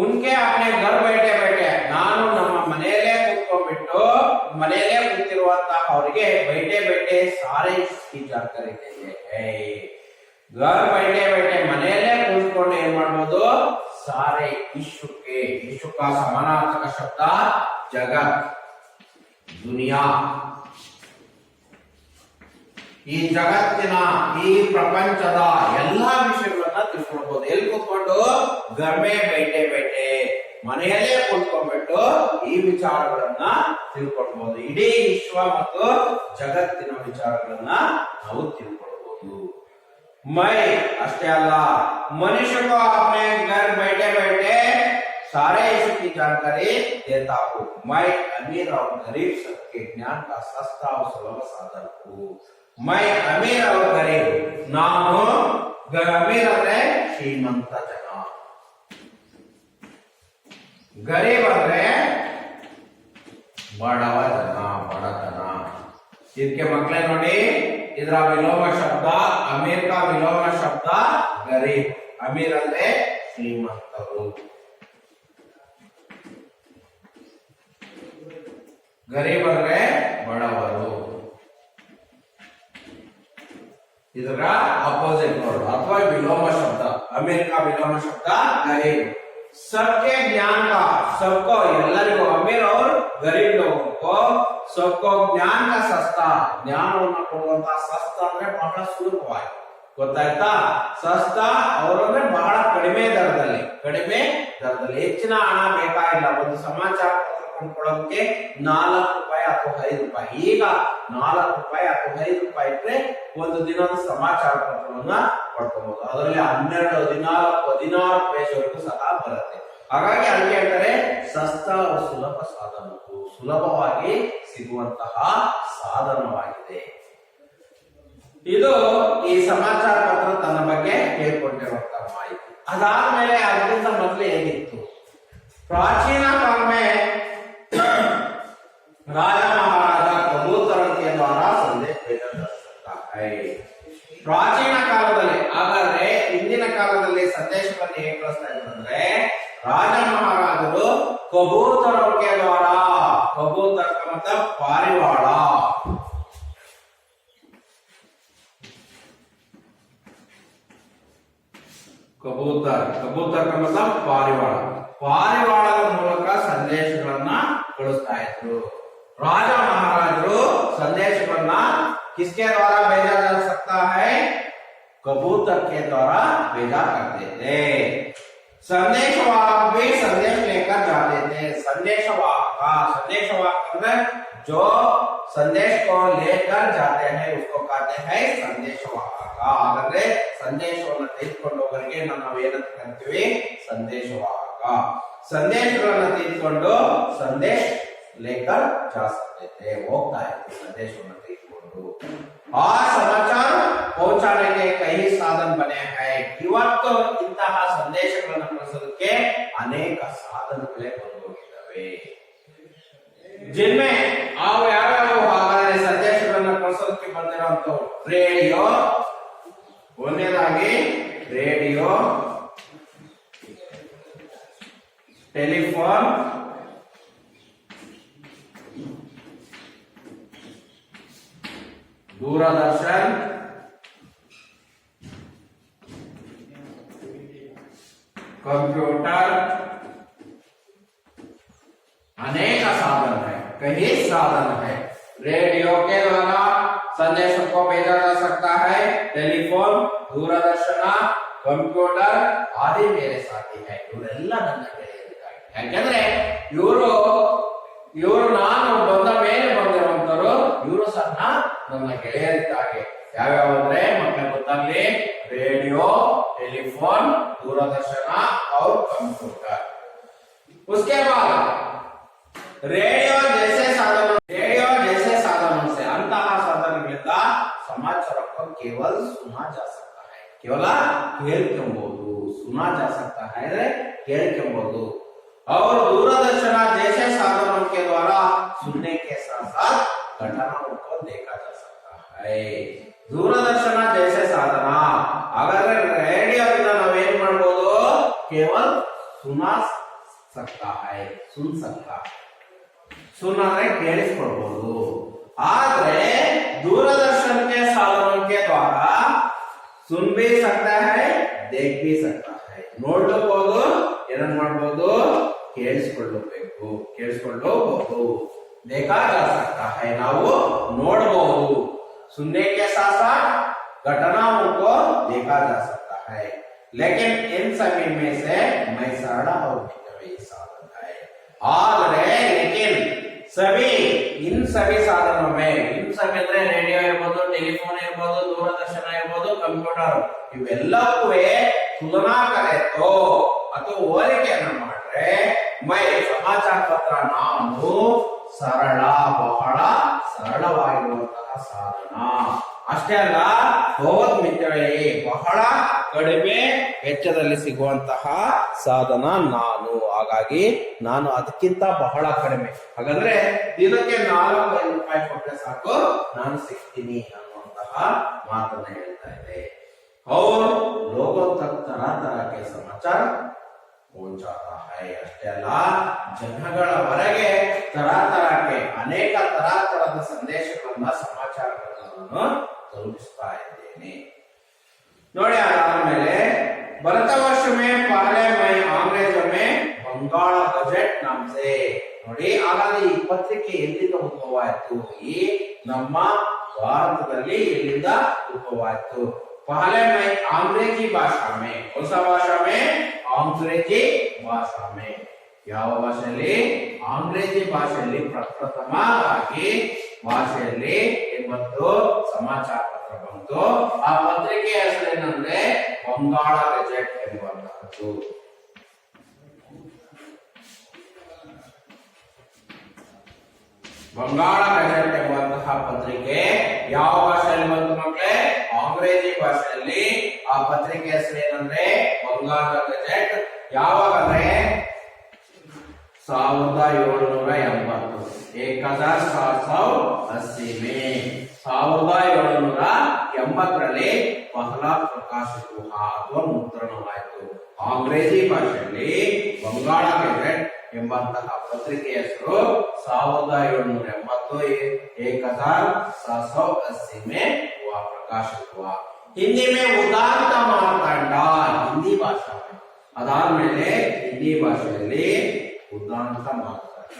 A: उनके अपने घर बैठे बैठे, ನಾನು ನಮ್ಮ ಮನೆಯಲ್ಲೇ ಕೂತ್ಕೊಂಡ್ಬಿಟ್ಟು ಮನೆಯಲ್ಲೇ ಕೂತಿರುವಂತಹ ಅವರಿಗೆ बैठे बैठे सारे ईश्वर की जानकारी देते हैं. घर बैठे बैठे ಮನೆಯಲ್ಲೇ ಕೂತ್ಕೊಂಡು ಏನ್ ಮಾಡ್ಬೋದು? सारे ईश्वर का समानार्थಕ ಶಬ್ದ ಜಗತ್, ದುನಿಯಾ. ಈ ಜಗತ್ತಿನ, ಈ ಪ್ರಪಂಚದ ಎಲ್ಲಾ ವಿಷಯಗಳನ್ನ ತಿಳ್ಕೊಳ್ಬಹುದು. ಎಲ್ಲಿ ಕೂತ್ಕೊಂಡು? ಗರ್ಮೆ ಬೈಟೆ ಬೈಟೆ, ಮನೆಯಲ್ಲೇ ಕೂತ್ಕೊಂಡ್ಬಿಟ್ಟು ಈ ವಿಚಾರಗಳನ್ನ ತಿಳ್ಕೊಳ್ಬಹುದು. ಇಡೀ ವಿಶ್ವ ಮತ್ತು ಜಗತ್ತಿನ ವಿಚಾರಗಳನ್ನ ನಾವು ತಿಳ್ಕೊಳ್ಬಹುದು. ಮೈ ಅಷ್ಟೇ ಅಲ್ಲ, ಮನುಷ್ಯ को अपने घर बैठे बैठे सारे ईश्वर की जानकारी देता हूँ. मैं अमीर और गरीब सबके ज्ञान का सस्ता और सुलभ साधन हूँ. मैं अमीर और गरीब, ನಾನು ಅಮೀರ್ ಅಂದ್ರೆ ಶ್ರೀಮಂತ ಜನ, ಗರೀಬ್ ಅಂದ್ರೆ ಬಡವ ಜನ, ಬಡತನ. ಇದಕ್ಕೆ ಮಕ್ಕಳೇ ನೋಡಿ, ಇದರ ವಿಲೋಮ ಶಬ್ದ ಅಮೀರ್ का ವಿಲೋಮ ಶಬ್ದ ಗರೀಬ್. ಅಮೀರ್ ಅಂದ್ರೆ ಶ್ರೀಮಂತರು, ಗರೀಬ್ ಅಂದ್ರೆ ಬಡವರು. ಇದರ ಅಪೋಸಿಟ್ ನೋಡು, ಅಥವಾ ವಿಲೋಮ ಶಬ್ದ. ಅಮೀರ್ का ವಿಲೋಮ ಶಬ್ದ ಗರೀಬ್, सबके ज्ञान का, सबको ಎಲ್ಲರಿಗೂ ಅಮೀರ್ और गरीब लोगों को सबको ज्ञान का सस्ता, ಜ್ಞಾನವನ್ನು ಕೊಡುವಂತ ಸಸ್ತಾ ಅಂದ್ರೆ ಬಹಳ ಸುಲಭವಾಗಿ ಗೊತ್ತಾಯ್ತಾ. ಸಸ್ತಾ ಅವರು ಅಂದ್ರೆ ಬಹಳ ಕಡಿಮೆ ದರದಲ್ಲಿ ಹೆಚ್ಚಿನ ಹಣ ಬೇಕಾಗಿಲ್ಲ. ಒಂದು ಸಮಾಚಾರ ಪತ್ರ ಕೊಂಡ್ಕೊಳ್ಳೋದಕ್ಕೆ 4 ರೂಪಾಯಿ ಅಥವಾ 5 ರೂಪಾಯಿ. ಈಗ 4 ರೂಪಾಯಿ ಅಥವಾ 5 ರೂಪಾಯಿ ಇದ್ರೆ ಒಂದು ದಿನದ ಸಮಾಚಾರ ಪತ್ರವನ್ನ ಪಡ್ಕೋಬಹುದು. ಅದರಲ್ಲಿ 12, 14, 16 ಪೇಜ್ವರೆಗೂ ಸಹ ಬರುತ್ತೆ. ಹಾಗಾಗಿ ಅಲ್ಲಿ ಹೇಳ್ತಾರೆ ಸಸ್ತಾ ಹಾಗೂ ಸುಲಭ ಸಾಧನವು, ಸುಲಭವಾಗಿ ಸಿಗುವಂತಹ ಸಾಧನವಾಗಿದೆ. ಇದು ಈ ಸಮಾಚಾರ ಪತ್ರ ತನ್ನ ಬಗ್ಗೆ ಹೇಳ್ಕೊಂಡಿರುವಂತಹ ಮಾಹಿತಿ. ಅದಾದ್ಮೇಲೆ ಅದರಿಂದ ಮೊದಲು ಹೇಗಿತ್ತು? ಪ್ರಾಚೀನ ಕಾಲ में राजा महाराजा कबूतर के द्वारा संदेश भेजा जा सकता है. ಪ್ರಾಚೀನ ಕಾಲದಲ್ಲಿ, ಹಾಗಾದ್ರೆ ಹಿಂದಿನ ಕಾಲದಲ್ಲಿ ಸಂದೇಶವನ್ನು ಹೇಗೆ ಕಳಿಸ್ತಾ ಇದ್ರು ಅಂದ್ರೆ ರಾಜ ಮಹಾರಾಜರು ಕಬೂತರಕ್ಕೆ ದ್ವಾರ, ಕಬೂತರ ಮತ ಪಾರಿವಾಳ, ಕಬೂತರ ಮತ ಪಾರಿವಾಳದ ಮೂಲಕ ಸಂದೇಶಗಳನ್ನ ಕಳಿಸ್ತಾ ಇದ್ರು. राजा महाराजರು संदेशವನ್ನ किसके द्वारा भेजा जा सकता है? कबूतर के द्वारा भेजा करते थे. संदेशवाहक भी संदेश लेकर जाते थे. संदेशवाहक ಅಂದ್ರೆ जो संदेश को लेकर जाते हैं उसको कहते हैं संदेशवाहक. ಹಾಗಾದ್ರೆ ಸಂದೇಶವನ್ನು ತೆಗೆದುಕೊಂಡು ಹೋಗೋರಿಗೆ ನಾವು ಏನಂತ ಕರಿತೀವಿ? ಸಂದೇಶವಾಹಕ. ಸಂದೇಶಗಳನ್ನು ತೆಗೆದುಕೊಂಡು ಸಂದೇಶ लेकर जा सकते थे, ಹೋಗ್ತಾ ಇತ್ತು ಸಂದೇಶವನ್ನು ತೆಗೆದುಕೊಂಡು. ಆ ಸಮಾಚಾರ ಪਹੁಂಚಾನೆ के कई साधन बने हैं. ಇವತ್ತು ಇಂತಹ ಸಂದೇಶಗಳನ್ನು ಕಳಿಸೋದಕ್ಕೆ ಅನೇಕ ಸಾಧನಗಳೇ ಬಂದೋಗಿದ್ದಾವೆ. जिनमें ಅವು ಯಾವ್ಯಾವ ಹಾಗಾದ್ರೆ ಸಂದೇಶಗಳನ್ನು ಕಳಿಸೋದಕ್ಕೆ ಬಂದಿರುವಂತವು ರೇಡಿಯೋ, ಒಂದನೇದಾಗಿ ರೇಡಿಯೋ, ಟೆಲಿಫೋನ್, दूरदर्शन, कंप्यूटर, अनेक साधन है, कई साधन है. रेडियो के द्वारा संदेशों को भेजा जा सकता है. टेलीफोन, दूरदर्शन, कंप्यूटर आदि मेरे साथी है. ಇವರೆಲ್ಲ ನನ್ನ ಗೆಳೆಯರಿದ್ದಾರೆ. ಯಾಕಂದ್ರೆ ಇವರು ನಾನು ಬಂದ ಮೇಲೆ ಬಂದಿರುವಂತರು, ಇವರು ಸಹ ನನ್ನ ಗೆಳೆಯರಿದ್ದಾರೆ. ಯಾವ್ಯಾವ ಅಂದ್ರೆ ಮಕ್ಕಳ ಗೊತ್ತಾಗ್ಲಿ, ರೇಡಿಯೋ, टेलीफोन, दूरदर्शन और कंप्यूटर. उसके बाद रेडियो जैसे साधनों से अंತಹ ಸಾಧನಗಳಿಂದ ಸಮಾಚಾರವನ್ನು ಕೇವಲ सुना जा सकता है. ಕೇವಲ ಕೇಳ್ಕೊಂಬಹುದು. सुना जा सकता है ಅಂದ್ರೆ ಕೇಳ್ಕೊಂಬಹುದು. और दूरदर्शन जैसे साधनों के द्वारा सुनने के साथ साथ घटनाओं को देखा जा सकता है. दूरदर्शन जैसे साधन, ಹಾಗಾದ್ರೆ ರೇಡಿಯೋದಿಂದ ನಾವೇನ್ ಮಾಡಬಹುದು? ಕೇವಲ सुना सकता है, सुन सकता है. सुन ಅಂದ್ರೆ ಕೇಳಿಸ್ಕೊಳ್ಬಹುದು. ಆದ್ರೆ दूरदर्शन के साधनों के द्वारा सुन भी सकता है, देख भी सकता है. ನೋಡಬಹುದು, ಏನನ್ನ ಮಾಡಬಹುದು? ಕೇಳಿಸ್ಕೊಳ್ಳಬಹುದು. देखा जा सकता है, ನಾವು ನೋಡಬಹುದು. सुनने के साथ साथ घटनाओं को देखा जा सकता है. लेकिन इन सभी में से मैं सरल और मितव्ययी साधन है. ಆದರೆ लेकिन इन सभी साधनों में, इन सभी ಅಂದ್ರೆ ರೇಡಿಯೋ ಇರಬಹುದು, ಟೆಲಿಫೋನ್ ಇರಬಹುದು, ದೂರದರ್ಶನ ಇರಬಹುದು, ಕಂಪ್ಯೂಟರ್, ಇವೆಲ್ಲವೂ ತುಲನಾ ಕರೆತೋ ಅಥವಾ ಹೋಲಿಕೆಯನ್ನು ಮಾಡಿದ್ರೆ ಮೈ ಸಮಾಚಾರ ಪತ್ರ ನಾನು ಸರಳ, ಬಹಳ ಸರಳವಾಗಿರುವಂತಹ ಸಾಧನ. ಅಷ್ಟೇ ಅಲ್ಲ, ಬಹುತ್ ಮಿತವ್ಯಯಿ, ಬಹಳ ಕಡಿಮೆ ವೆಚ್ಚದಲ್ಲಿ ಸಿಗುವಂತಹ ಸಾಧನ ನಾನು. ಹಾಗಾಗಿ ನಾನು ಅದಕ್ಕಿಂತ ಬಹಳ ಕಡಿಮೆ, ಹಾಗಾದ್ರೆ ದಿನಕ್ಕೆ 4-5 ರೂಪಾಯಿ ಕೊಟ್ಟರೆ ಸಾಕು, ನಾನು ಸಿಗ್ತೀನಿ ಅನ್ನುವಂತಹ ಮಾತನ್ನ ಹೇಳ್ತಾ ಇದೆ. और लोगों तक तरह तरह के समाचार पहुंचाता है. ಅಷ್ಟೇ ಅಲ್ಲ, ಜನಗಳವರೆಗೆ ಅನೇಕ ತರಹದ ಸಂದೇಶಗಳನ್ನ, ಸಮಾಚಾರಗಳನ್ನು ತಲುಪಿಸ್ತಾ ಇದ್ದೇನೆ. ನೋಡಿ, ಅದಾದ್ಮೇಲೆ भारतवर्ष में पहले मैं अंग्रेजों में नाम से ನೋಡಿ ಹಾಗಾದ್ರೆ ಈ ಪತ್ರಿಕೆ ಎಲ್ಲಿಂದ ಉದ್ಭವ ಆಯ್ತು ಈ ನಮ್ಮ ಭಾರತದಲ್ಲಿ ಎಲ್ಲಿಂದ ಉದ್ಭವ ಆಯ್ತು पहले मैं अंग्रेजी भाषा में कौन सा भाषा में अंग्रेजी भाषा में ಯಾವ ಭಾಷೆಯಲ್ಲಿ ಅಂಗ್ರೇಜಿ ಭಾಷೆಯಲ್ಲಿ ಪ್ರಪ್ರಥಮವಾಗಿ ಭಾಷೆಯಲ್ಲಿ ಬಂತು ಸಮಾಚಾರ ಪತ್ರ ಬಂತು ಆ ಪತ್ರಿಕೆ ಹೆಸರೇನಂದ್ರೆ ಬಂಗಾಳ ಗೆಜೆಟ್ ಎಂಬುವಂತಹದ್ದು ಬಂಗಾಳ ಗೆಜೆಟ್ ಎಂಬಂತಹ ಪತ್ರಿಕೆ ಯಾವ ಭಾಷೆಯಲ್ಲಿ ಬಂತು ಮಕ್ಕಳೇ ಅಂಗ್ರೇಜಿ ಭಾಷೆಯಲ್ಲಿ ಆ ಪತ್ರಿಕೆ ಹೆಸರೇನಂದ್ರೆ ಬಂಗಾಳ ಗೆಜೆಟ್ ಯಾವಾಗ ಅಂದ್ರೆ 1780 1780 में 1780ರಲ್ಲಿ ಪಹಲಾ ಪ್ರಕಾಶಿತ ಅಥವಾ ಮುದ್ರಣವಾಯಿತು ಅಂಗ್ರೇಜಿ ಭಾಷೆಯಲ್ಲಿ ಬಂಗಾಳ ಗೆಜೆಟ್ ಎಂಬಂತಹ ಪತ್ರಿಕೆ ಹೆಸರು 1780 1780 में हुआ प्रकाशित हुआ हिंदी में उदांत मार्तंड हिंदी भाषा में ಅದಾದ್ಮೇಲೆ ಹಿಂದಿ ಭಾಷೆಯಲ್ಲಿ ಉದಾಂತ ಮಾರ್ತಾಂಡ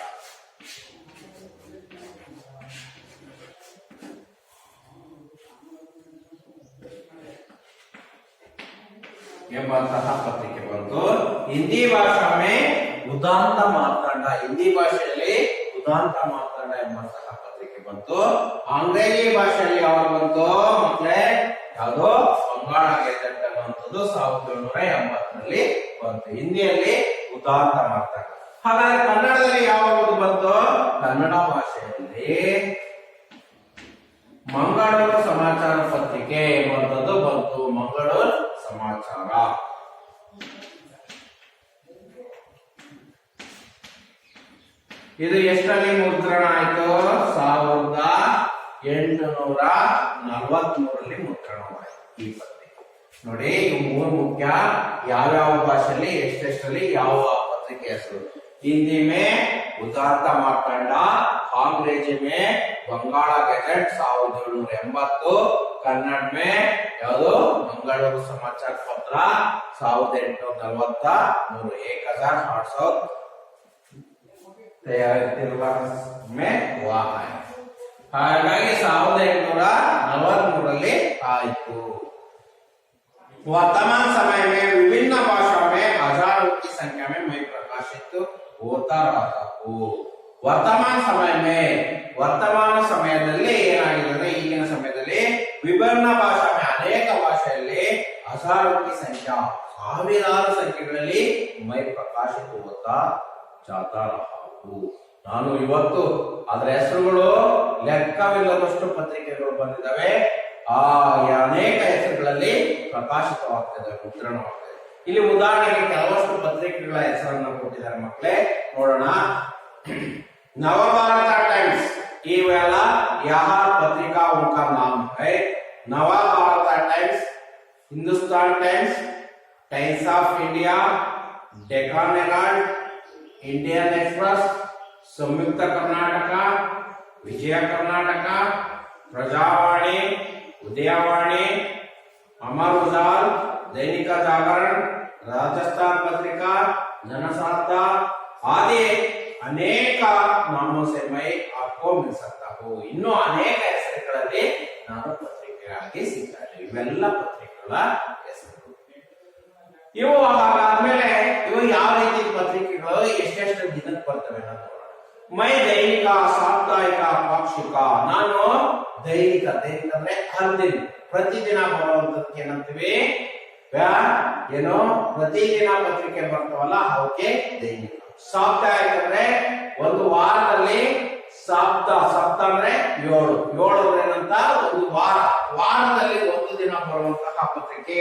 A: ಎಂಬಂತಹ ಪತ್ರಿಕೆ ಬಂತು ಹಿಂದಿ ಭಾಷಾ में ಉದಾಂತ ಮಾರ್ತಾಂಡ ಹಿಂದಿ ಭಾಷೆಯಲ್ಲಿ ಉದಾಂತ ಮಾರ್ತಾಂಡ ಎಂಬಂತಹ ಪತ್ರಿಕೆ ಬಂತು ಅಂಗ್ರೇಜಿ ಭಾಷೆಯಲ್ಲಿ ಯಾವಾಗ ಬಂತು ಮಕ್ಕಳೇ ಯಾವುದು ಬಂಗಾಳ ಗೆಜೆಟ್ ಅನ್ನುವಂಥದ್ದು 1780ರಲ್ಲಿ ಬಂತು ಹಿಂದಿಯಲ್ಲಿ ಉದಾಂತ ಮಾರ್ತಾಂಡ ಹಾಗಾದ್ರೆ ಕನ್ನಡದಲ್ಲಿ ಯಾವಾಗ ಬಂತು ಕನ್ನಡ ಭಾಷೆಯಲ್ಲಿ ಮಂಗಳೂರು ಸಮಾಚಾರ ಪತ್ರಿಕೆ ಎಂಬಂಥದ್ದು ಬಂತು ಮಂಗಳೂರು ಸಮಾಚಾರ ಇದು ಎಷ್ಟರಲ್ಲಿ ಮುದ್ರಣ ಆಯ್ತು 1843ರಲ್ಲಿ ಮುದ್ರಣವಾಯಿತು ಈ ಪತ್ರಿಕೆ ನೋಡಿ ಇವು ಮೂರು ಮುಖ್ಯ ಯಾವ್ಯಾವ ಭಾಷೆಯಲ್ಲಿ ಎಷ್ಟೆಷ್ಟರಲ್ಲಿ ಯಾವ ಪತ್ರಿಕೆ ಹೆಸರು हिंदी में उदांत मार्तंड अंग्रेजी में बंगाल गेजेट 1780 कन्नड़ में याವುದು ಮಂಗಳೂರು ಸಮಾಚಾರ ಪತ್ರ 1843 1843 में हुआ है ಹಾಗಾಗಿ 1843ರಲ್ಲಿ ಆಯಿತು वर्तमान समय में विभिन्न भाषा में हजारों की संख्या में मैं प्रकाशित होता रहता हूँ वर्तमान समय में वर्तमान ಸಮಯದಲ್ಲಿ ಏನಾಗಿದೆ ಈಗಿನ ಸಮಯದಲ್ಲಿ ವಿಭಿನ್ನ ಭಾಷಾ में ಅನೇಕ ಭಾಷೆಯಲ್ಲಿ ಹಜಾರೋं की संख्या ಸಾವಿರಾರು ಸಂಖ್ಯೆಗಳಲ್ಲಿ मैं प्रकाशित होता जाता रहा हूँ ನಾನು ಇವತ್ತು ಅದರ ಹೆಸರುಗಳು ಲೆಕ್ಕವಿಲ್ಲದಷ್ಟು ಪತ್ರಿಕೆಗಳು ಬಂದಿದ್ದಾವೆ ಆ ಅನೇಕ ಹೆಸರುಗಳಲ್ಲಿ ಪ್ರಕಾಶಿತವಾಗ್ತದೆ ಮುದ್ರಣವಾಗ್ತದೆ ಇಲ್ಲಿ ಉದಾಹರಣೆಗೆ ಕೆಲವಷ್ಟು ಪತ್ರಿಕೆಗಳ ಹೆಸರನ್ನು ಕೊಟ್ಟಿದ್ದಾರೆ ಮಕ್ಕಳೇ ನೋಡೋಣ नवभारत टाइम्स ये वाला यहाँ पत्रिका उनका नाम है Navbharat times Hindustan times times of India Deccan Herald Indian express संयुक्त कर्नाटक विजय कर्नाटक प्रजावाणी उदयवाणी अमर उजाल दैनिक जागरण राजस्थान पत्रिका जनसाता आदि अनेक नामों से मैं आपको मिल सकता हूँ इन्नू अनेक ಹೆಸರುಗಳಲ್ಲಿ ನಾನು ಪತ್ರಿಕೆಗಳಾಗಿ ಸಿಗ್ತಾರೆ ಇವೆಲ್ಲ ಪತ್ರಿಕೆಗಳ ಹೆಸರು ಇವು ಆದ್ಮೇಲೆ ಇವು ಯಾವ ರೀತಿ ಪತ್ರಿಕೆಗಳು ಎಷ್ಟೆಷ್ಟು ದಿನಕ್ಕೆ ಬರ್ತವೆ ಅಂತ ನೋಡೋಣ ಮೈ ದೈನಿಕ ಸಾಪ್ತಾಹಿಕ ಪಾಕ್ಷಿಕ ನಾನು ದೈನಿಕ ದೈನಿಕ ಅಂದ್ರೆ ಹರ್ ದಿನ ಪ್ರತಿದಿನ ಬರುವಂತದಕ್ಕೆ ಏನಂತೀವಿ ಏನು ಪ್ರತಿದಿನ ಪತ್ರಿಕೆ ಬರ್ತಾವಲ್ಲ ಅವಕ್ಕೆ ದೈನಿಕ ಸಾಪ್ತಾಹಿಕ ಅಂದ್ರೆ ಒಂದು ವಾರದಲ್ಲಿ ಸಪ್ತ ಅಂದ್ರೆ 7 ಏನಂತ ಒಂದು ವಾರದಲ್ಲಿ ಒಂದು ದಿನ ಬರುವಂತಹ ಪತ್ರಿಕೆ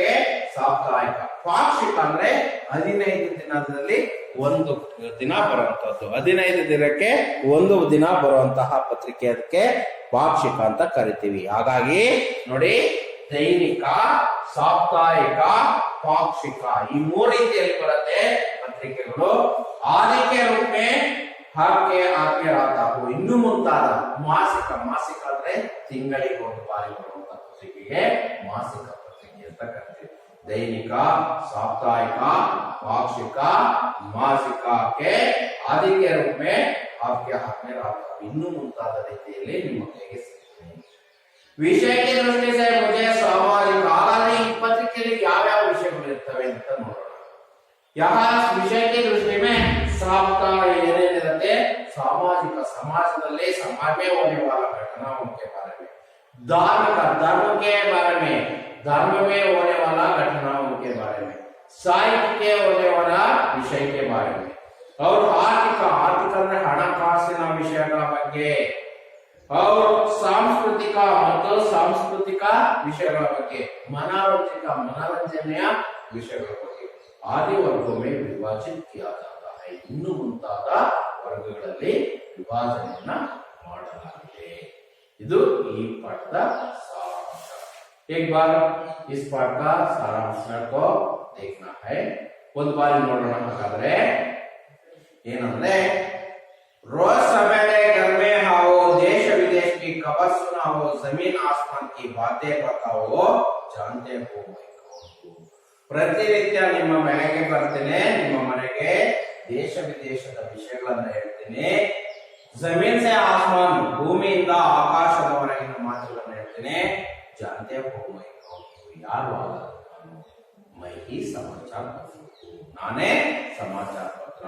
A: ಸಾಪ್ತಾಹಿಕ ಪಾಕ್ಷಿಕ ಅಂದ್ರೆ 15 ದಿನದಲ್ಲಿ ಒಂದು ದಿನ ಬರುವಂತದ್ದು 15 ದಿನಕ್ಕೆ ಒಂದು ದಿನ ಬರುವಂತಹ ಪತ್ರಿಕೆ ಅದಕ್ಕೆ ಪಾಕ್ಷಿಕ ಅಂತ ಕರಿತೀವಿ ಹಾಗಾಗಿ ನೋಡಿ ದೈನಿಕ ಸಾಪ್ತಾಹಿಕ ಪಾಕ್ಷಿಕ ಈ ಮೂರು ರೀತಿಯಲ್ಲಿ ಬರುತ್ತೆ ಪತ್ರಿಕೆಗಳು ಆದಿಕೆ ರೂಪೆ ಹಾಗೆ ಆಕೆ ರಾತಾವು ಇನ್ನು ಮುಂತಾದ ಮಾಸಿಕ ಅಂದ್ರೆ ತಿಂಗಳಿಗೆ ಒಂದು ಬಾರಿ ಬರುವಂತ ಪತ್ರಿಕೆಗೆ ಮಾಸಿಕ ಪತ್ರಿಕೆ ಅಂತ ಕರಿತೀವಿ दैनिक, साप्ताहिक, पाक्षिक, मासिक के आदि के रूप में आपके हाथ में रात इನ್ನು ಮುಂತಾದ ರೀತಿಯಲ್ಲಿ ನಿಮ್ಮ ಕೈಗೆ ಸಿಗ್ತದೆ. ವಿಷಯಕ್ಕೆ ದೃಷ್ಟಿ से मुझे सामाजिक ಹಾಗಾದ್ರೆ ಈ ಪತ್ರಿಕೆಯಲ್ಲಿ ಯಾವ ಯಾವ ವಿಷಯಗಳು ಇರ್ತವೆ ಅಂತ ನೋಡೋಣ. यहाँ विषय की दृष्टि में साप्ताह ಏನೇನಿರುತ್ತೆ सामाजिक समाजದಲ್ಲಿ समाज में होने वाला घटनाओं के बारे में, धार्मिक धर्म के बारे में धर्म में होने वाला घटनाओं के बारे में, साहित्य के होने वाला विषय के बारे में और आर्थिक ಅಂದ್ರೆ ಹಣಕಾಸಿನ ವಿಷಯಗಳ ಬಗ್ಗೆ और सांस्कृतिक ಮತ್ತು ಸಾಂಸ್ಕೃತಿಕ ವಿಷಯಗಳ ಬಗ್ಗೆ, ಮನೋರಂಜನೆಯ ವಿಷಯಗಳ ಬಗ್ಗೆ आदि वर्गों में विभाजित किया जाता है. ಇನ್ನು ಮುಂತಾದ ವರ್ಗಗಳಲ್ಲಿ ವಿಭಾಜನೆಯನ್ನ ಮಾಡಲಾಗಿದೆ. ಇದು ಈ ಪಾಠದ सारांश. एक बार इस पाठ का सारांश को देखना है. ಒಂದು ಬಾರಿ ನೋಡೋಣ. ಹಾಗಾದ್ರೆ ಏನಂದ್ರೆ रोज सवेरे घर में आओ, देश विदेश की खबर सुनाओ, जमीन आसमान की बातें बताओ, जानते हो ಪ್ರತಿನಿತ್ಯ ನಿಮ್ಮ ಮನೆಗೆ ಬರ್ತೇನೆ, ನಿಮ್ಮ ಮನೆಗೆ ದೇಶ ವಿದೇಶದ ವಿಷಯಗಳನ್ನ ಹೇಳ್ತೇನೆ, ಜಮೀನ್ ಸೆ ಆಸ್ಮಾನ್ ಭೂಮಿಯಿಂದ ಆಕಾಶದವರೆಗಿನ ಮಾತುಗಳನ್ನ ಹೇಳ್ತೇನೆ, ಜಾನ್ತೆ ಹೋ ಮೈ ಕೌನ್, ಯಾರು ನಾನು ಮೈ ಹಿ ಸಮಾಚಾರ ಪತ್ರ, ನಾನೇ ಸಮಾಚಾರ ಪತ್ರ.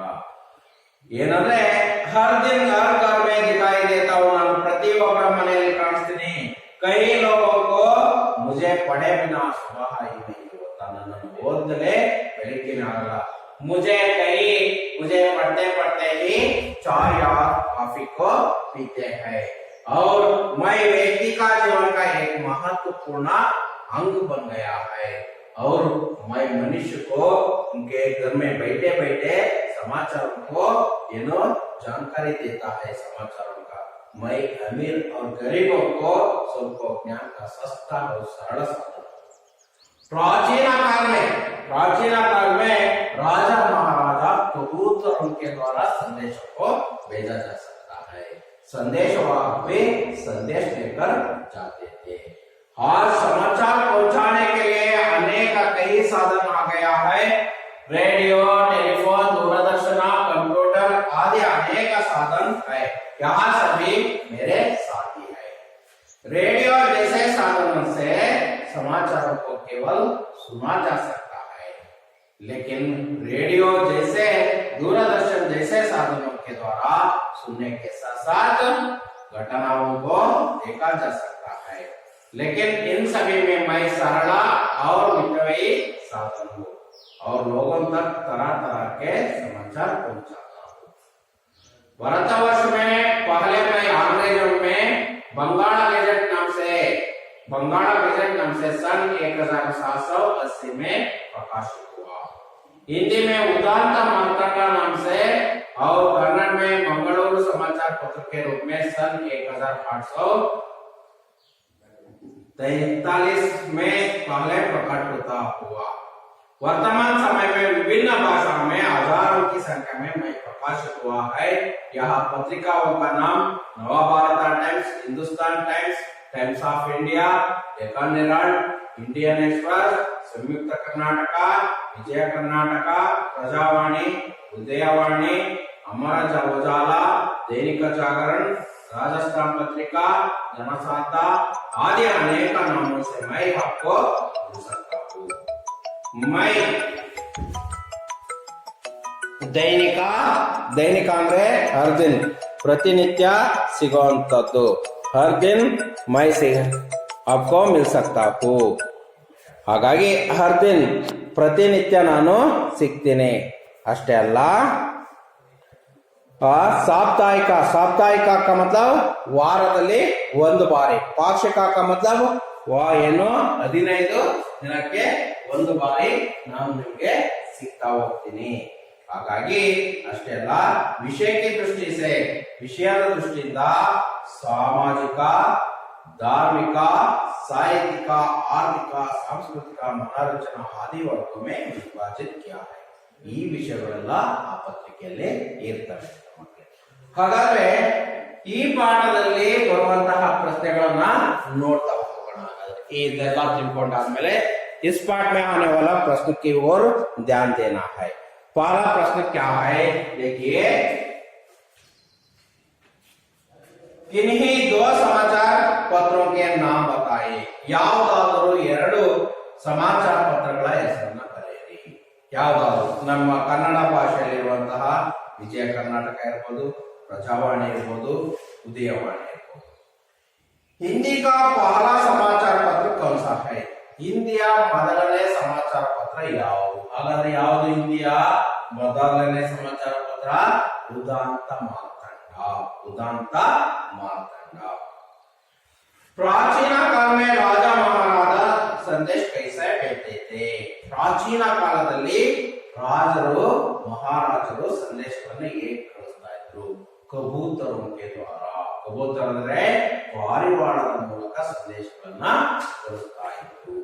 A: ಏನಂದ್ರೆ ಹರ್ ದಿನ್ ಹರ್ ಘರ್ ಮೇ ದಿಖಾಯಿ ದೇತಾ ಹೂಂ, ನಾನು ಪ್ರತಿಯೊಬ್ಬರ ಮನೆಯಲ್ಲಿ ಕಾಣಿಸ್ತೀನಿ. ಕೈ ಲೋಗೋ ಕೋ ಮುझे पढ़े बिना सुबह ही नहीं होता, नನ್ನನ್ನು ಓದಲೇ ಬೆಳಕಿನ ಆಗಲ್ಲ. मुझे पढ़ते पढ़ते ही चाय या कॉफी को पीते हैं और मैं व्यक्ति का जीवन का एक महत्वपूर्ण अंग बन गया है और मैं मनुष्य को उनके घर में बैठे बैठे समाचारों को जानकारी देता है. समाचारों का मैं अमीर और गरीबों को सबको ज्ञान का सस्ता और सरल साधन. प्राचीन काल में राजा महाराजा कबूतरों के द्वारा संदेशों को भेजा जा सकता है. संदेशवाहक भी संदेश लेकर जाते थे. आज समाचार पहुंचाने के लिए अनेक कई साधन आ गया है. रेडियो, टेलीफोन, दूरदर्शन, कंप्यूटर आदि अनेक साधन है. यहाँ सभी मेरे साथी है. रेडियो जैसे साधनों से समाचारों को केवल सुना जा सकता है, लेकिन रेडियो जैसे दूरदर्शन जैसे साधनों के द्वारा सुनने के साथ साथ घटनाओं को देखा जा सकता है. लेकिन इन सभी में मैं सरल और मितव्ययी साधन हूँ और लोगों तक तरह तरह के समाचार पहुंचाता हूँ. भारतवर्ष में पहले मैं अंग्रेजों में बंगाला गजट नाम से सन 1780 में प्रकाशित हुआ. हिंदी में उदांत मार्तंड नाम से और कन्नड़ में मंगलूरु समाचार पत्र के रूप में सन 1843 में पहले प्रकट होता हुआ. वर्तमान समय में विभिन्न भाषाओं में हजारों की संख्या में प्रकाशित हुआ है. यह पत्रिकाओं का नाम Navbharat times, Hindustan times, times of India, Deccan Herald, Indian express, संयुक्त कर्नाटक, विजय कर्नाटक, प्रजावाणी, उदयवाणी, अमर उजाला, दैनिक जागरण, राजस्थान पत्रिका, जनसाता आदि अनेक नामों से मैं आपको बोल सकता हूँ. मैं ದೈನಿಕ ಅಂದ್ರೆ ಹರ್ ದಿನ್, ಪ್ರತಿನಿತ್ಯ ಸಿಗುವಂತದ್ದು. ಹರ್ ದಿನ್ ಮೈ आपको मिल सकता हूँ. ಹಾಗಾಗಿ ಹರ್ ದಿನ್ ಪ್ರತಿನಿತ್ಯ ನಾನು ಸಿಗ್ತೀನಿ. ಅಷ್ಟೇ ಅಲ್ಲ, ಸಾಪ್ತಾಹಿಕ का मतलब ವಾರದಲ್ಲಿ ಒಂದು ಬಾರಿ, ಪಾಕ್ಷಿಕ का मतलब 15 ದಿನಕ್ಕೆ ಒಂದು ಬಾರಿ ನಾನು ನಿಮಗೆ ಸಿಗ್ತಾ ಹೋಗ್ತೀನಿ. ಹಾಗಾಗಿ ಅಷ್ಟೇ ಅಲ್ಲ, ವಿಷಯಕ್ಕೆ ವಿಷಯದ ದೃಷ್ಟಿಯಿಂದ ಸಾಮಾಜಿಕ, धार्मिक, साहित्यिक, आर्थिक, सांस्कृतिक, मनोरंजन आदि वर्गों में विभाजित किया है. ಈ ವಿಷಯಗಳೆಲ್ಲ ಆ ಪತ್ರಿಕೆಯಲ್ಲಿ ಇರ್ತವೆ. ಹಾಗಾದ್ರೆ ಈ ಪಾಠದಲ್ಲಿ ಬರುವಂತಹ ಪ್ರಶ್ನೆಗಳನ್ನ ನೋಡ್ತಾ ಹೋಗೋಣ. ಇದೆಲ್ಲ ತಿಳ್ಕೊಂಡಾದ್ಮೇಲೆ इस पाठ में आने वाला प्रश्न की ओर ध्यान देना है। पहला प्रश्न क्या है देखिए, किन्हीं दो समाचार पत्रों के नाम बताए। ಯಾವುದಾದರೂ ಎರಡು ಸಮಾಚಾರ ಪತ್ರಗಳ ಹೆಸರನ್ನ ಬರೆಯಿರಿ। ಯಾವುದಾದರೂ ನಮ್ಮ ಕನ್ನಡ ಭಾಷೆಯಲ್ಲಿರುವಂತಹ ವಿಜಯ ಕರ್ನಾಟಕ ಇರಬಹುದು, ಪ್ರಜಾವಾಣಿ ಇರಬಹುದು, ಉದಯವಾಣಿ ಇರಬಹುದು। हिंदी का पहला समाचार पत्र कौन सा है? ಹಿಂದಿಯ ಮೊದಲನೇ ಸಮಾಚಾರ ಪತ್ರ ಯಾವುದು? ಹಾಗಾದ್ರೆ ಯಾವುದು ಹಿಂದಿಯ ಮೊದಲನೇ ಸಮಾಚಾರ ಪತ್ರ? ಉದಾಂತ ಮಾರ್ತಾಂಡ। ಉದಾಂತ ಮಾರ್ತಾಂಡ। प्राचीन काल में राजा महाराजा संदेश कैसे भेजते थे? ಪ್ರಾಚೀನ ಕಾಲದಲ್ಲಿ ರಾಜರು ಮಹಾರಾಜರು ಸಂದೇಶವನ್ನು ಹೇಗೆ ಕಳಿಸ್ತಾ ಇದ್ರು? ಕಬೂತರೋं के द्वारा। ಕಬೂತರ ಅಂದ್ರೆ ಪಾರಿವಾಳದ ಮೂಲಕ ಸಂದೇಶವನ್ನ ಕಳಿಸ್ತಾ ಇದ್ರು।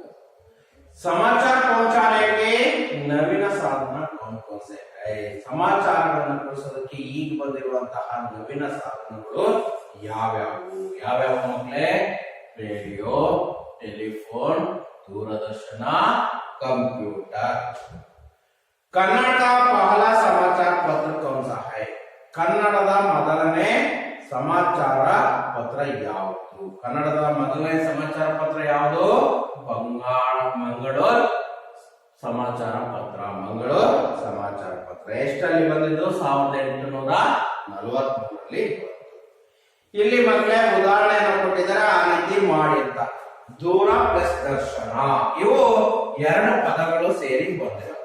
A: समाचार पहुंचाने के नवीन साधन कौन कौन से है? ಸಮಾಚಾರಗಳನ್ನು ಕಳಿಸೋದಕ್ಕೆ ಈಗ ಬಂದಿರುವಂತಹ ನವೀನ ಸಾಧನಗಳು ಯಾವ್ಯಾವು? ಯಾವ್ಯಾವ ಮಕ್ಕಳೇ? Radio, telephone, Doordarshan, computer. Kannada का पहला समाचार पत्र कौन सा है? ಕನ್ನಡದ ಮೊದಲನೇ ಸಮಾಚಾರ ಪತ್ರ ಯಾವುದು? ಕನ್ನಡದ ಮೊದಲನೇ ಸಮಾಚಾರ ಪತ್ರ ಯಾವುದು? ಮಂಗಳೂರು ಸಮಾಚಾರ ಪತ್ರ। ಮಂಗಳೂರು ಸಮಾಚಾರ ಪತ್ರ ಎಷ್ಟರಲ್ಲಿ ಬಂದಿದ್ದು? 1843ರಲ್ಲಿ। ಇಲ್ಲಿ ಮಕ್ಕಳೇ ಉದಾಹರಣೆಯನ್ನು ಕೊಟ್ಟಿದ್ದಾರೆ, ಆ ರೀತಿ ಮಾಡಿ ಅಂತ। ದೂರ ಪ್ಲಸ್ ದರ್ಶನ, ಇವು ಎರಡು ಪದಗಳು ಸೇರಿ ಬಂದಿವೆ।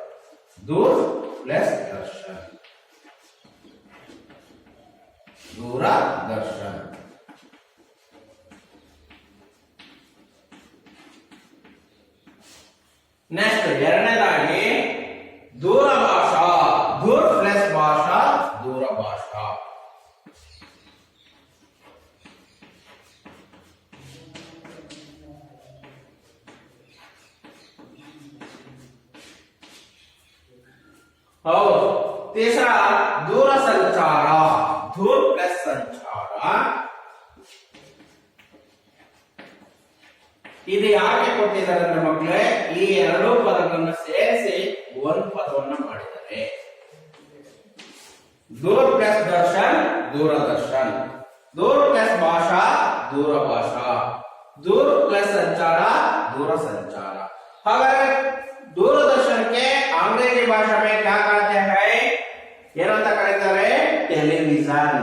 A: ದೂರ ಪ್ಲಸ್ ದರ್ಶನ, दूरदर्शन। नेक्स्ट ಎರಡನೇದಾಗಿ दूरभाषा। दूर प्लस भाषा, दूरभाषा। और तीसरा दूरसंचार। दूर प्लस संचार। ಇದು ಯಾಕೆ ಕೊಟ್ಟಿದ್ದಾರೆ ಅಂದ್ರೆ ಮಕ್ಕಳೇ, ಈ ಎರಡು ಪದಗಳನ್ನು ಸೇರಿಸಿ ಒಂದು ಪದವನ್ನ ಮಾಡಿದ್ದಾರೆ। दूर प्लस दर्शन, दूरदर्शन। दूर प्लस भाषा, दूरभाषा। दूर प्लस संचार, दूरसंचार। हालांकि दूरदर्शन के अंग्रेजी भाषा में क्या कहते हैं? ಏನಂತ ಕರೀತಾರೆ? ಟೆಲಿವಿಷನ್।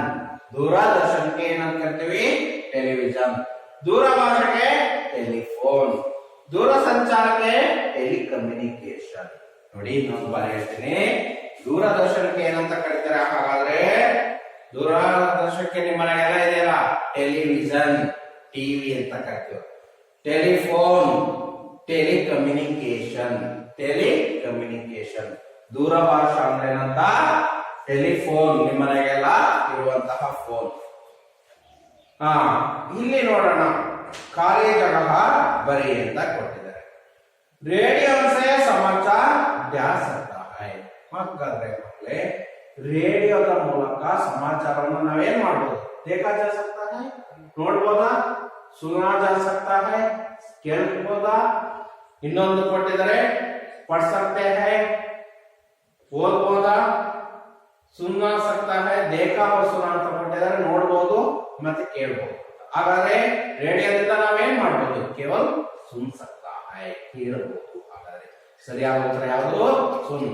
A: दूरदर्शन के ಏನಂತ ಕರಿತೀವಿ? ಟೆಲಿವಿಷನ್। दूरभाषा टेलीफोन। दूरसंचार के टेलीकम्युनिकेशन। ನೋಡಿ ನಾನು ಬಾರಿ ಹೇಳ್ತೀನಿ, ದೂರದರ್ಶನಕ್ಕೆ ಏನಂತ ಕರೀತಾರೆ? ಹಾಗಾದ್ರೆ ದೂರದರ್ಶನಕ್ಕೆ ನಿಮ್ಮ ಮನೆಗೆಲ್ಲ ಇದೆಯಲ್ಲ, ಟೆಲಿವಿಷನ್, ಟಿವಿ ಅಂತ ಕರಿತೀವಿ। Telephone, telecommunication, telecommunication. दूरभाषा ಅಂದ್ರೆ ಏನಂತ? ಟೆಲಿಫೋನ್, ನಿಮ್ಮ ಮನೆಗೆಲ್ಲ ಇರುವಂತಹ ಫೋನ್। ಇಲ್ಲಿ ನೋಡೋಣ, ಖಾಲಿ ಜಗಹ ಬರಿ ಅಂತ ಕೊಟ್ಟಿದ್ದಾರೆ। ರೇಡಿಯೋ से समाचार जा सकता है। ಹಾಗಾದ್ರೆ ಮಕ್ಕಳೇ, ರೇಡಿಯೋದ ಮೂಲಕ ಸಮಾಚಾರವನ್ನು ನಾವೇನ್ ಮಾಡಬಹುದು? देखा जा सकता है, ನೋಡಬಹುದಾ? सुना जा सकता है, ಕೇಳಬಹುದಾ? ಇನ್ನೊಂದು ಕೊಟ್ಟಿದ್ದಾರೆ, पढ़ सकते हैं, ಓದಬಹುದಾ? सुना सकता है, देखा और सुना ಅಂತ ಕೊಟ್ಟಿದ್ದಾರೆ, ನೋಡಬಹುದು ಮತ್ತೆ ಕೇಳಬಹುದು। ಹಾಗಾದ್ರೆ ರೇಡಿಯೋದಿಂದ ನಾವೇನ್ ಮಾಡಬಹುದು? ಕೇವಲ ಸುನ್ ಸಕ್ತಾ ಹೈ, ಕೇಳಬಹುದು। ಹಾಗಾದ್ರೆ ಸರಿಯಾದ ಉತ್ತರ ಯಾವುದು? ಸುನ್।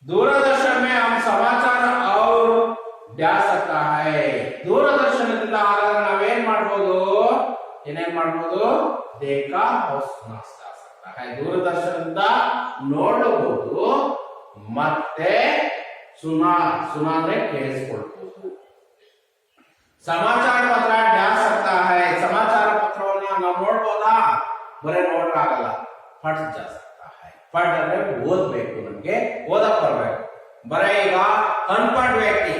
A: दूरदर्शन में हम समाचार और जा सकता है। दूरदर्शनದಿಂದ ಹಾಗಾದ್ರೆ ನಾವೇನ್ ಮಾಡಬಹುದು? ಏನೇನ್ ಮಾಡಬಹುದು? देखा और सुना जा सकता है। दूरदर्शनದಿಂದ ನೋಡಬಹುದು ಮತ್ತೆ ಸುನಾ ಅಂದ್ರೆ ಕೇಳಿಸಿಕೊಳ್ಳಬಹುದು। समाचार पत्र जा सकता है। समाचार ಪತ್ರವನ್ನ ನಾವು ನೋಡಬಹುದಾ? ಬರೇ ನೋಡಕ್ಕಾಗಲ್ಲ, ಪಠ್ जा सकता है। ಪಠ್ ಅಂದ್ರೆ ಓದಬೇಕು, ನಮಗೆ ಓದಕ್ಕೆ ಬರಬೇಕು। ಬರೇ ಈಗ ಅನ್ಪढ़ ವ್ಯಕ್ತಿ,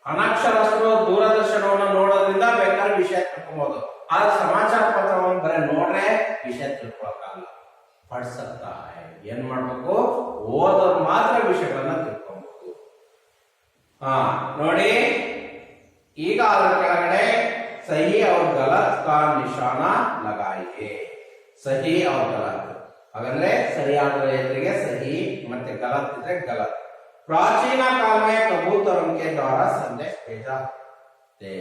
A: ಅನಕ್ಷರಸ್ಥರು ದೂರದರ್ಶನವನ್ನು ನೋಡೋದ್ರಿಂದ ಬೇಕಾದ್ರೆ ವಿಷಯ ತಿಳ್ಕೊಬಹುದು, ಆದ್ರೆ ಸಮಾಚಾರ ಪತ್ರವನ್ನು ಬರೇ ನೋಡ್ರೆ ವಿಷಯ ತಿಳ್ಕೊಳಕ್ಕಾಗಲ್ಲ। ಪಠ್ सकता है, ಏನ್ ಮಾಡ್ಬೇಕು? ಓದೋರು ಮಾತ್ರ ವಿಷಯಗಳನ್ನ ತಿಳ್ಕೊಬಹುದು। ನೋಡಿ, ಈಗ ಅದರ ಕೆಳಗಡೆ सही और गलत का निशाना लगाइए। सही और गलत, ಹಾಗಾದ್ರೆ ಸರಿಯಾದ ಎದುರಿಗೆ ಸಹಿ ಮತ್ತೆ ಗಲತ್ ಇದ್ರೆ ಗಲತ್. ಪ್ರಾಚೀನ ಕಾಲ में कबूतरों के द्वारा संदेश भेजा थे.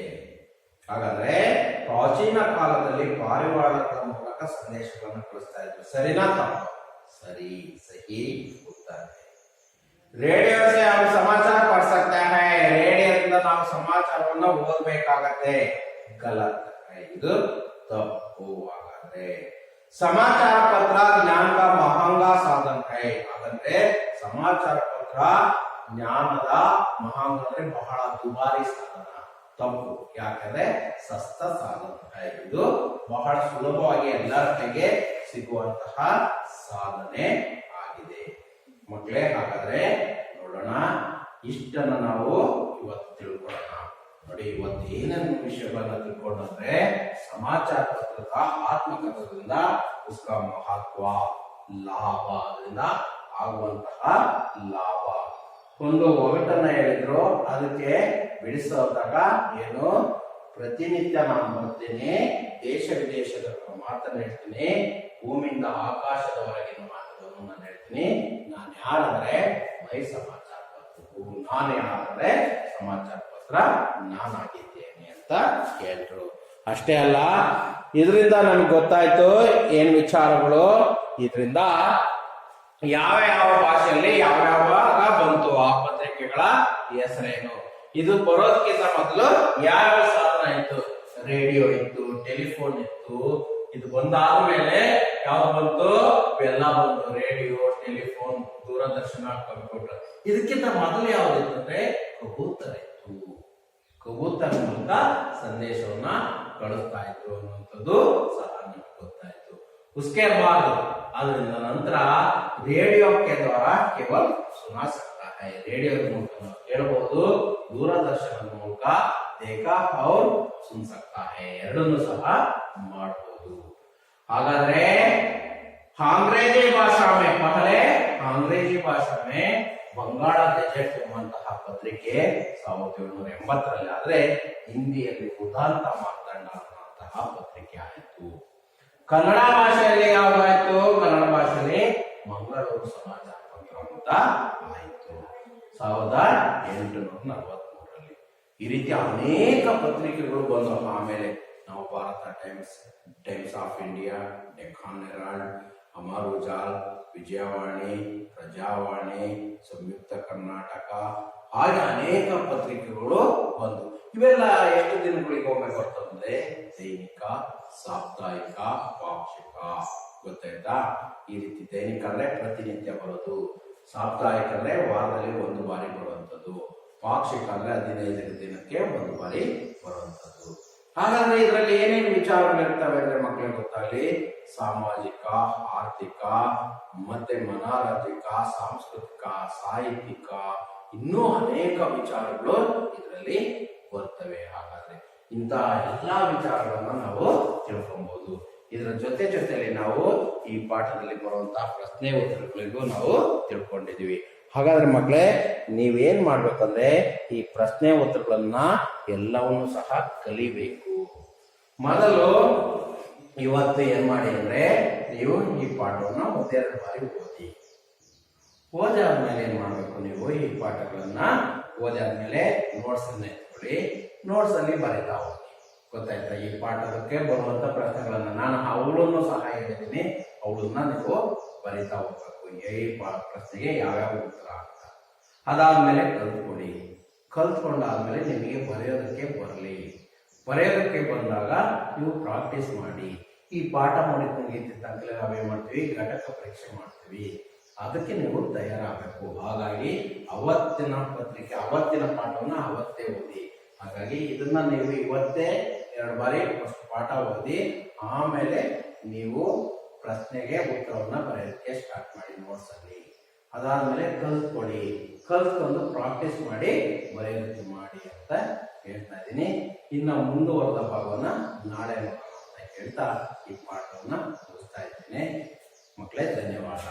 A: ಹಾಗಾದ್ರೆ ಪ್ರಾಚೀನ ಕಾಲದಲ್ಲಿ ಪಾರಿವಾಳಗಳ ಮೂಲಕ ಸಂದೇಶಗಳನ್ನು ಕಳಿಸ್ತಾ ಇದ್ರು. ಸರಿನಾ ತಪ್ಪು? ಸರಿ, ಸಹಿ ಉತ್ತರ. ರೇಡಿಯೋ से हम समाचार पढ़ सकते हैं. ರೇಡಿಯೋದಿಂದ ನಾವು ಸಮಾಚಾರವನ್ನು ಓದಬೇಕಾಗತ್ತೆ. ಗಲತ್. ಇದು ತಪ್ಪು. ಹಾಗಾದ್ರೆ ಸಮಾಚಾರ ಪತ್ರ ಜ್ಞಾನ का महंगा साधन है. ಹಾಗಾದ್ರೆ ಸಮಾಚಾರ ಪತ್ರ ಜ್ಞಾನದ ಮಹಾಂಗ ಅಂದ್ರೆ ಬಹಳ ದುಬಾರಿ ಸಾಧನ. ತಪ್ಪು. ಯಾಕಂದ್ರೆ ಸಸ್ತ ಸಾಧನ. ಇದು ಬಹಳ ಸುಲಭವಾಗಿ ಎಲ್ಲರ ಕೈಗೆ ಸಿಗುವಂತಹ ಸಾಧನೆ ಆಗಿದೆ. ಮಕ್ಕಳೇ, ಹಾಗಾದ್ರೆ ನೋಡೋಣ. ಇಷ್ಟನ್ನ ನಾವು ಇವತ್ತು ತಿಳ್ಕೊಳ್ಳೋಣ. ನೋಡಿ, ಇವತ್ತು ಏನೇನು ವಿಷಯಗಳನ್ನ ತಿಳ್ಕೊಂಡ್ರೆ ಸಮಾಚಾರ ಪತ್ರದ ಆತ್ಮಕಥದಿಂದ ಉಸ್ಕ ಮಹತ್ವ, ಲಾಭ, ಅದರಿಂದ ಆಗುವಂತಹ ಲಾಭ. ಒಂದು ಒಗಟನ್ನ ಹೇಳಿದ್ರು, ಅದಕ್ಕೆ ಬಿಡಿಸೋದಾಗ ಏನು, ಪ್ರತಿನಿತ್ಯ ನಾನು ಬರ್ತೀನಿ, ದೇಶ ವಿದೇಶದ ಮಾತನ್ನ ಹೇಳ್ತೀನಿ, ಭೂಮಿಯಿಂದ ಆಕಾಶದವರೆಗಿನ ಮಾತುಗಳನ್ನು ನಾನು ಹೇಳ್ತೀನಿ. ನಾನು ಯಾರಂದ್ರೆ ಮೈ ಸಮಾಚಾರ ಪತ್ರ, ನಾನು ಯಾರಂದ್ರೆ ಸಮಾಚಾರ ಪತ್ರ ನಾನಾಗಿದ್ದೇನೆ ಅಂತ ಹೇಳಿದ್ರು. ಅಷ್ಟೇ ಅಲ್ಲ, ಇದರಿಂದ ನಮ್ಗೆ ಗೊತ್ತಾಯ್ತು ಏನ್ ವಿಚಾರಗಳು, ಇದರಿಂದ ಯಾವ ಯಾವ ಭಾಷೆಯಲ್ಲಿ ಯಾವ್ಯಾವಾಗ ಬಂತು ಆ ಪತ್ರಿಕೆಗಳ ಹೆಸರೇನು, ಇದು ಬರೋದಕ್ಕಿಂತ ಮೊದಲು ಯಾವ ಸಾಧನ ಇತ್ತು, ರೇಡಿಯೋ ಇತ್ತು, ಟೆಲಿಫೋನ್ ಇತ್ತು. ಇದು ಬಂದಾದ್ಮೇಲೆ ಯಾವ್ದು ಬಂತು, ಎಲ್ಲ ಬಂತು, ರೇಡಿಯೋ, ಟೆಲಿಫೋನ್, ದೂರದರ್ಶನ, ಕಂಪ್ಯೂಟರ್. ಇದಕ್ಕಿಂತ ಮೊದಲು ಯಾವ್ದಿತ್ತು ಅಂದ್ರೆ ಕಬೂತರ ಇತ್ತು. ಕಬೂತರ ಮೂಲಕ ಸಂದೇಶವನ್ನ ಕಳಿಸ್ತಾ ಇದ್ರು ಅನ್ನುವಂಥದ್ದು ಸಹ ನಿಮ್ಗೆ ಗೊತ್ತಾಯ್ತು. ಉಸ್ಕೆ ಬಾದ್ ಅದರಿಂದ ನಂತರ ರೇಡಿಯೋ ಕೆ ದ್ವಾರ ಕೇವಲ ಸುನಾ ಸಕ್ತಾ ಹೈ. ರೇಡಿಯೋ ಮೂಲಕ ನಾವು ಕೇಳಬಹುದು, ದೂರದರ್ಶನದ ಮೂಲಕ देखा और सुन सकता है, ಎರಡನ್ನೂ ಸಹ ಮಾಡಬಹುದು. ಹಾಗಾದ್ರೆ अंग्रेजी भाषा में पहले अंग्रेजी भाषा में ಬಂಗಾಳ ಗೆಜೆಟ್ ಎಂಬಂತಹ ಪತ್ರಿಕೆ 1780ರಲ್ಲಿ, ಆದ್ರೆ ಹಿಂದಿಯಲ್ಲಿ ಉದಾಂತ ಮಾರ್ತಾಂಡ ಅನ್ನುವಂತಹ ಪತ್ರಿಕೆ ಆಯಿತು. ಕನ್ನಡ ಭಾಷೆಯಲ್ಲಿ ಯಾವ್ದಾಯ್ತು, ಕನ್ನಡ ಭಾಷೆಯಲ್ಲಿ ಮಂಗಳೂರು ಸಮಾಚಾರ ಪತ್ರ ಅಂತ ಆಯಿತು 1843ರಲ್ಲಿ. ಈ ರೀತಿ ಅನೇಕ ಪತ್ರಿಕೆಗಳು ಬಂದವು. ಆಮೇಲೆ ನಾವು Bharat Times, Times of India, Deccan Herald, Amar Ujala, Vijayavani, Prajavani, Samyukta Karnataka, ಹಾಗೆ ಅನೇಕ ಪತ್ರಿಕೆಗಳು ಬಂದು. ಇವೆಲ್ಲ ಎಷ್ಟು ದಿನಗಳಿಗೆ ಒಮ್ಮೆ ಬರ್ತದೆ, ದೈನಿಕ, ಸಾಪ್ತಾಹಿಕ, ಪಾಕ್ಷಿಕ. ಗೊತ್ತಾಯ್ತಾ? ಈ ರೀತಿ ದೈನಿಕ ಅಂದ್ರೆ ಪ್ರತಿನಿತ್ಯ ಬರೋದು, ಸಾಪ್ತಾಹಿಕ ಅಂದ್ರೆ ವಾರದಲ್ಲಿ ಒಂದು ಬಾರಿ ಬರುವಂತದ್ದು, ಪಾಕ್ಷಿಕ ಅಂದ್ರೆ 15 ದಿನಕ್ಕೆ ಒಂದು ಬಾರಿ ಬರುವಂತದ್ದು. ಹಾಗಾದ್ರೆ ಇದರಲ್ಲಿ ಏನೇನು ವಿಚಾರಗಳಿರ್ತವೆ ಅಂದ್ರೆ ಮಕ್ಕಳಿಗೆ ಗೊತ್ತಾಗಲಿ, ಸಾಮಾಜಿಕ, ಆರ್ಥಿಕ, ಮತ್ತೆ ಮನೋರಂಜಿಕ, ಸಾಂಸ್ಕೃತಿಕ, ಸಾಹಿತ್ಯಿಕ, ಇನ್ನೂ ಅನೇಕ ವಿಚಾರಗಳು ಇದರಲ್ಲಿ ಬರ್ತವೆ. ಹಾಗಾದ್ರೆ ಇಂತಹ ಎಲ್ಲಾ ವಿಚಾರಗಳನ್ನ ನಾವು ತಿಳ್ಕೊಬಹುದು. ಇದರ ಜೊತೆಯಲ್ಲಿ ನಾವು ಈ ಪಾಠದಲ್ಲಿ ಬರುವಂತಹ ಪ್ರಶ್ನೆ ಉತ್ತರಗಳಿಗೂ ನಾವು ತಿಳ್ಕೊಂಡಿದೀವಿ. ಹಾಗಾದ್ರೆ ಮಕ್ಕಳೇ, ನೀವೇನ್ ಮಾಡ್ಬೇಕಂದ್ರೆ ಈ ಪ್ರಶ್ನೆ ಉತ್ತರಗಳನ್ನ ಎಲ್ಲವನ್ನೂ ಸಹ ಕಲಿಬೇಕು. ಮೊದಲು ಇವತ್ತು ಏನ್ ಮಾಡಿ ಅಂದ್ರೆ, ನೀವು ಈ ಪಾಠವನ್ನ 1-2 ಬಾರಿ ಓದಿ. ಓದಾದ್ಮೇಲೆ ಏನ್ ಮಾಡ್ಬೇಕು, ನೀವು ಈ ಪಾಠಗಳನ್ನ ಓದಾದ್ಮೇಲೆ ನೋಟ್ಸ್ ಅನ್ನ ಎತ್ಕೊಳ್ಳಿ, ನೋಟ್ಸ್ ಅಲ್ಲಿ ಬರೀತಾ ಹೋಗಿ. ಗೊತ್ತಾಯ್ತಾ? ಈ ಪಾಠಕ್ಕೆ ಬರುವಂತ ಪ್ರಶ್ನೆಗಳನ್ನ ನಾನು ಅವಳನ್ನು ಸಹ ಹೇಳಿದ್ದೀನಿ, ಅವಳನ್ನ ನೀವು ಬರೀತಾ ಹೋಗ್ಬೇಕು. ಈ ಪ್ರಶ್ನೆಗೆ ಯಾವ್ಯಾವ ಉತ್ತರ ಅಂತ. ಅದಾದ್ಮೇಲೆ ಕಲ್ತ್ಕೊಳ್ಳಿ. ಕಲ್ತ್ಕೊಂಡಾದ್ಮೇಲೆ ನಿಮಗೆ ಬರೆಯೋದಕ್ಕೆ ಬರಲಿ. ಬರೆಯೋದಕ್ಕೆ ಬಂದಾಗ ನೀವು ಪ್ರಾಕ್ಟೀಸ್ ಮಾಡಿ. ಈ ಪಾಠ ಮುಗಿತಿದ್ದಂತಲೇ ನಾವೇನ್ ಮಾಡ್ತೀವಿ, ಘಟಕ ಪರೀಕ್ಷೆ ಮಾಡ್ತೀವಿ. ಅದಕ್ಕೆ ನೀವು ತಯಾರಾಗಬೇಕು. ಹಾಗಾಗಿ ಅವತ್ತಿನ ಪತ್ರಿಕೆ, ಅವತ್ತಿನ ಪಾಠವನ್ನ ಅವತ್ತೇ ಓದಿ. ಹಾಗಾಗಿ ಇದನ್ನ ನೀವು ಇವತ್ತೇ 2 ಬಾರಿ ಫಸ್ಟ್ ಪಾಠ ಓದಿ, ಆಮೇಲೆ ನೀವು ಪ್ರಶ್ನೆಗೆ ಉತ್ತರವನ್ನ ಬರೆಯೋದಕ್ಕೆ ಸ್ಟಾರ್ಟ್ ಮಾಡಿ ನೋಟ್ಸ್ ಅಲ್ಲಿ. ಅದಾದ್ಮೇಲೆ ಕಲ್ತ್ಕೊಳ್ಳಿ, ಕಲ್ತ್ಕೊಂಡು ಪ್ರಾಕ್ಟೀಸ್ ಮಾಡಿ ಬರೆಯೋದಕ್ಕೆ ಮಾಡಿ ಅಂತ ಹೇಳ್ತಾ ಇದ್ದೀನಿ. ಇನ್ನು ಮುಂದುವರೆದ ಭಾಗವನ್ನ ನಾಳೆ ನೋಡೋಣ ಅಂತ ಹೇಳ್ತಾ ಈ ಪಾಠವನ್ನ ಮುಗಿಸ್ತಾ ಇದ್ದೀನಿ. ಮಕ್ಕಳೇ, ಧನ್ಯವಾದ.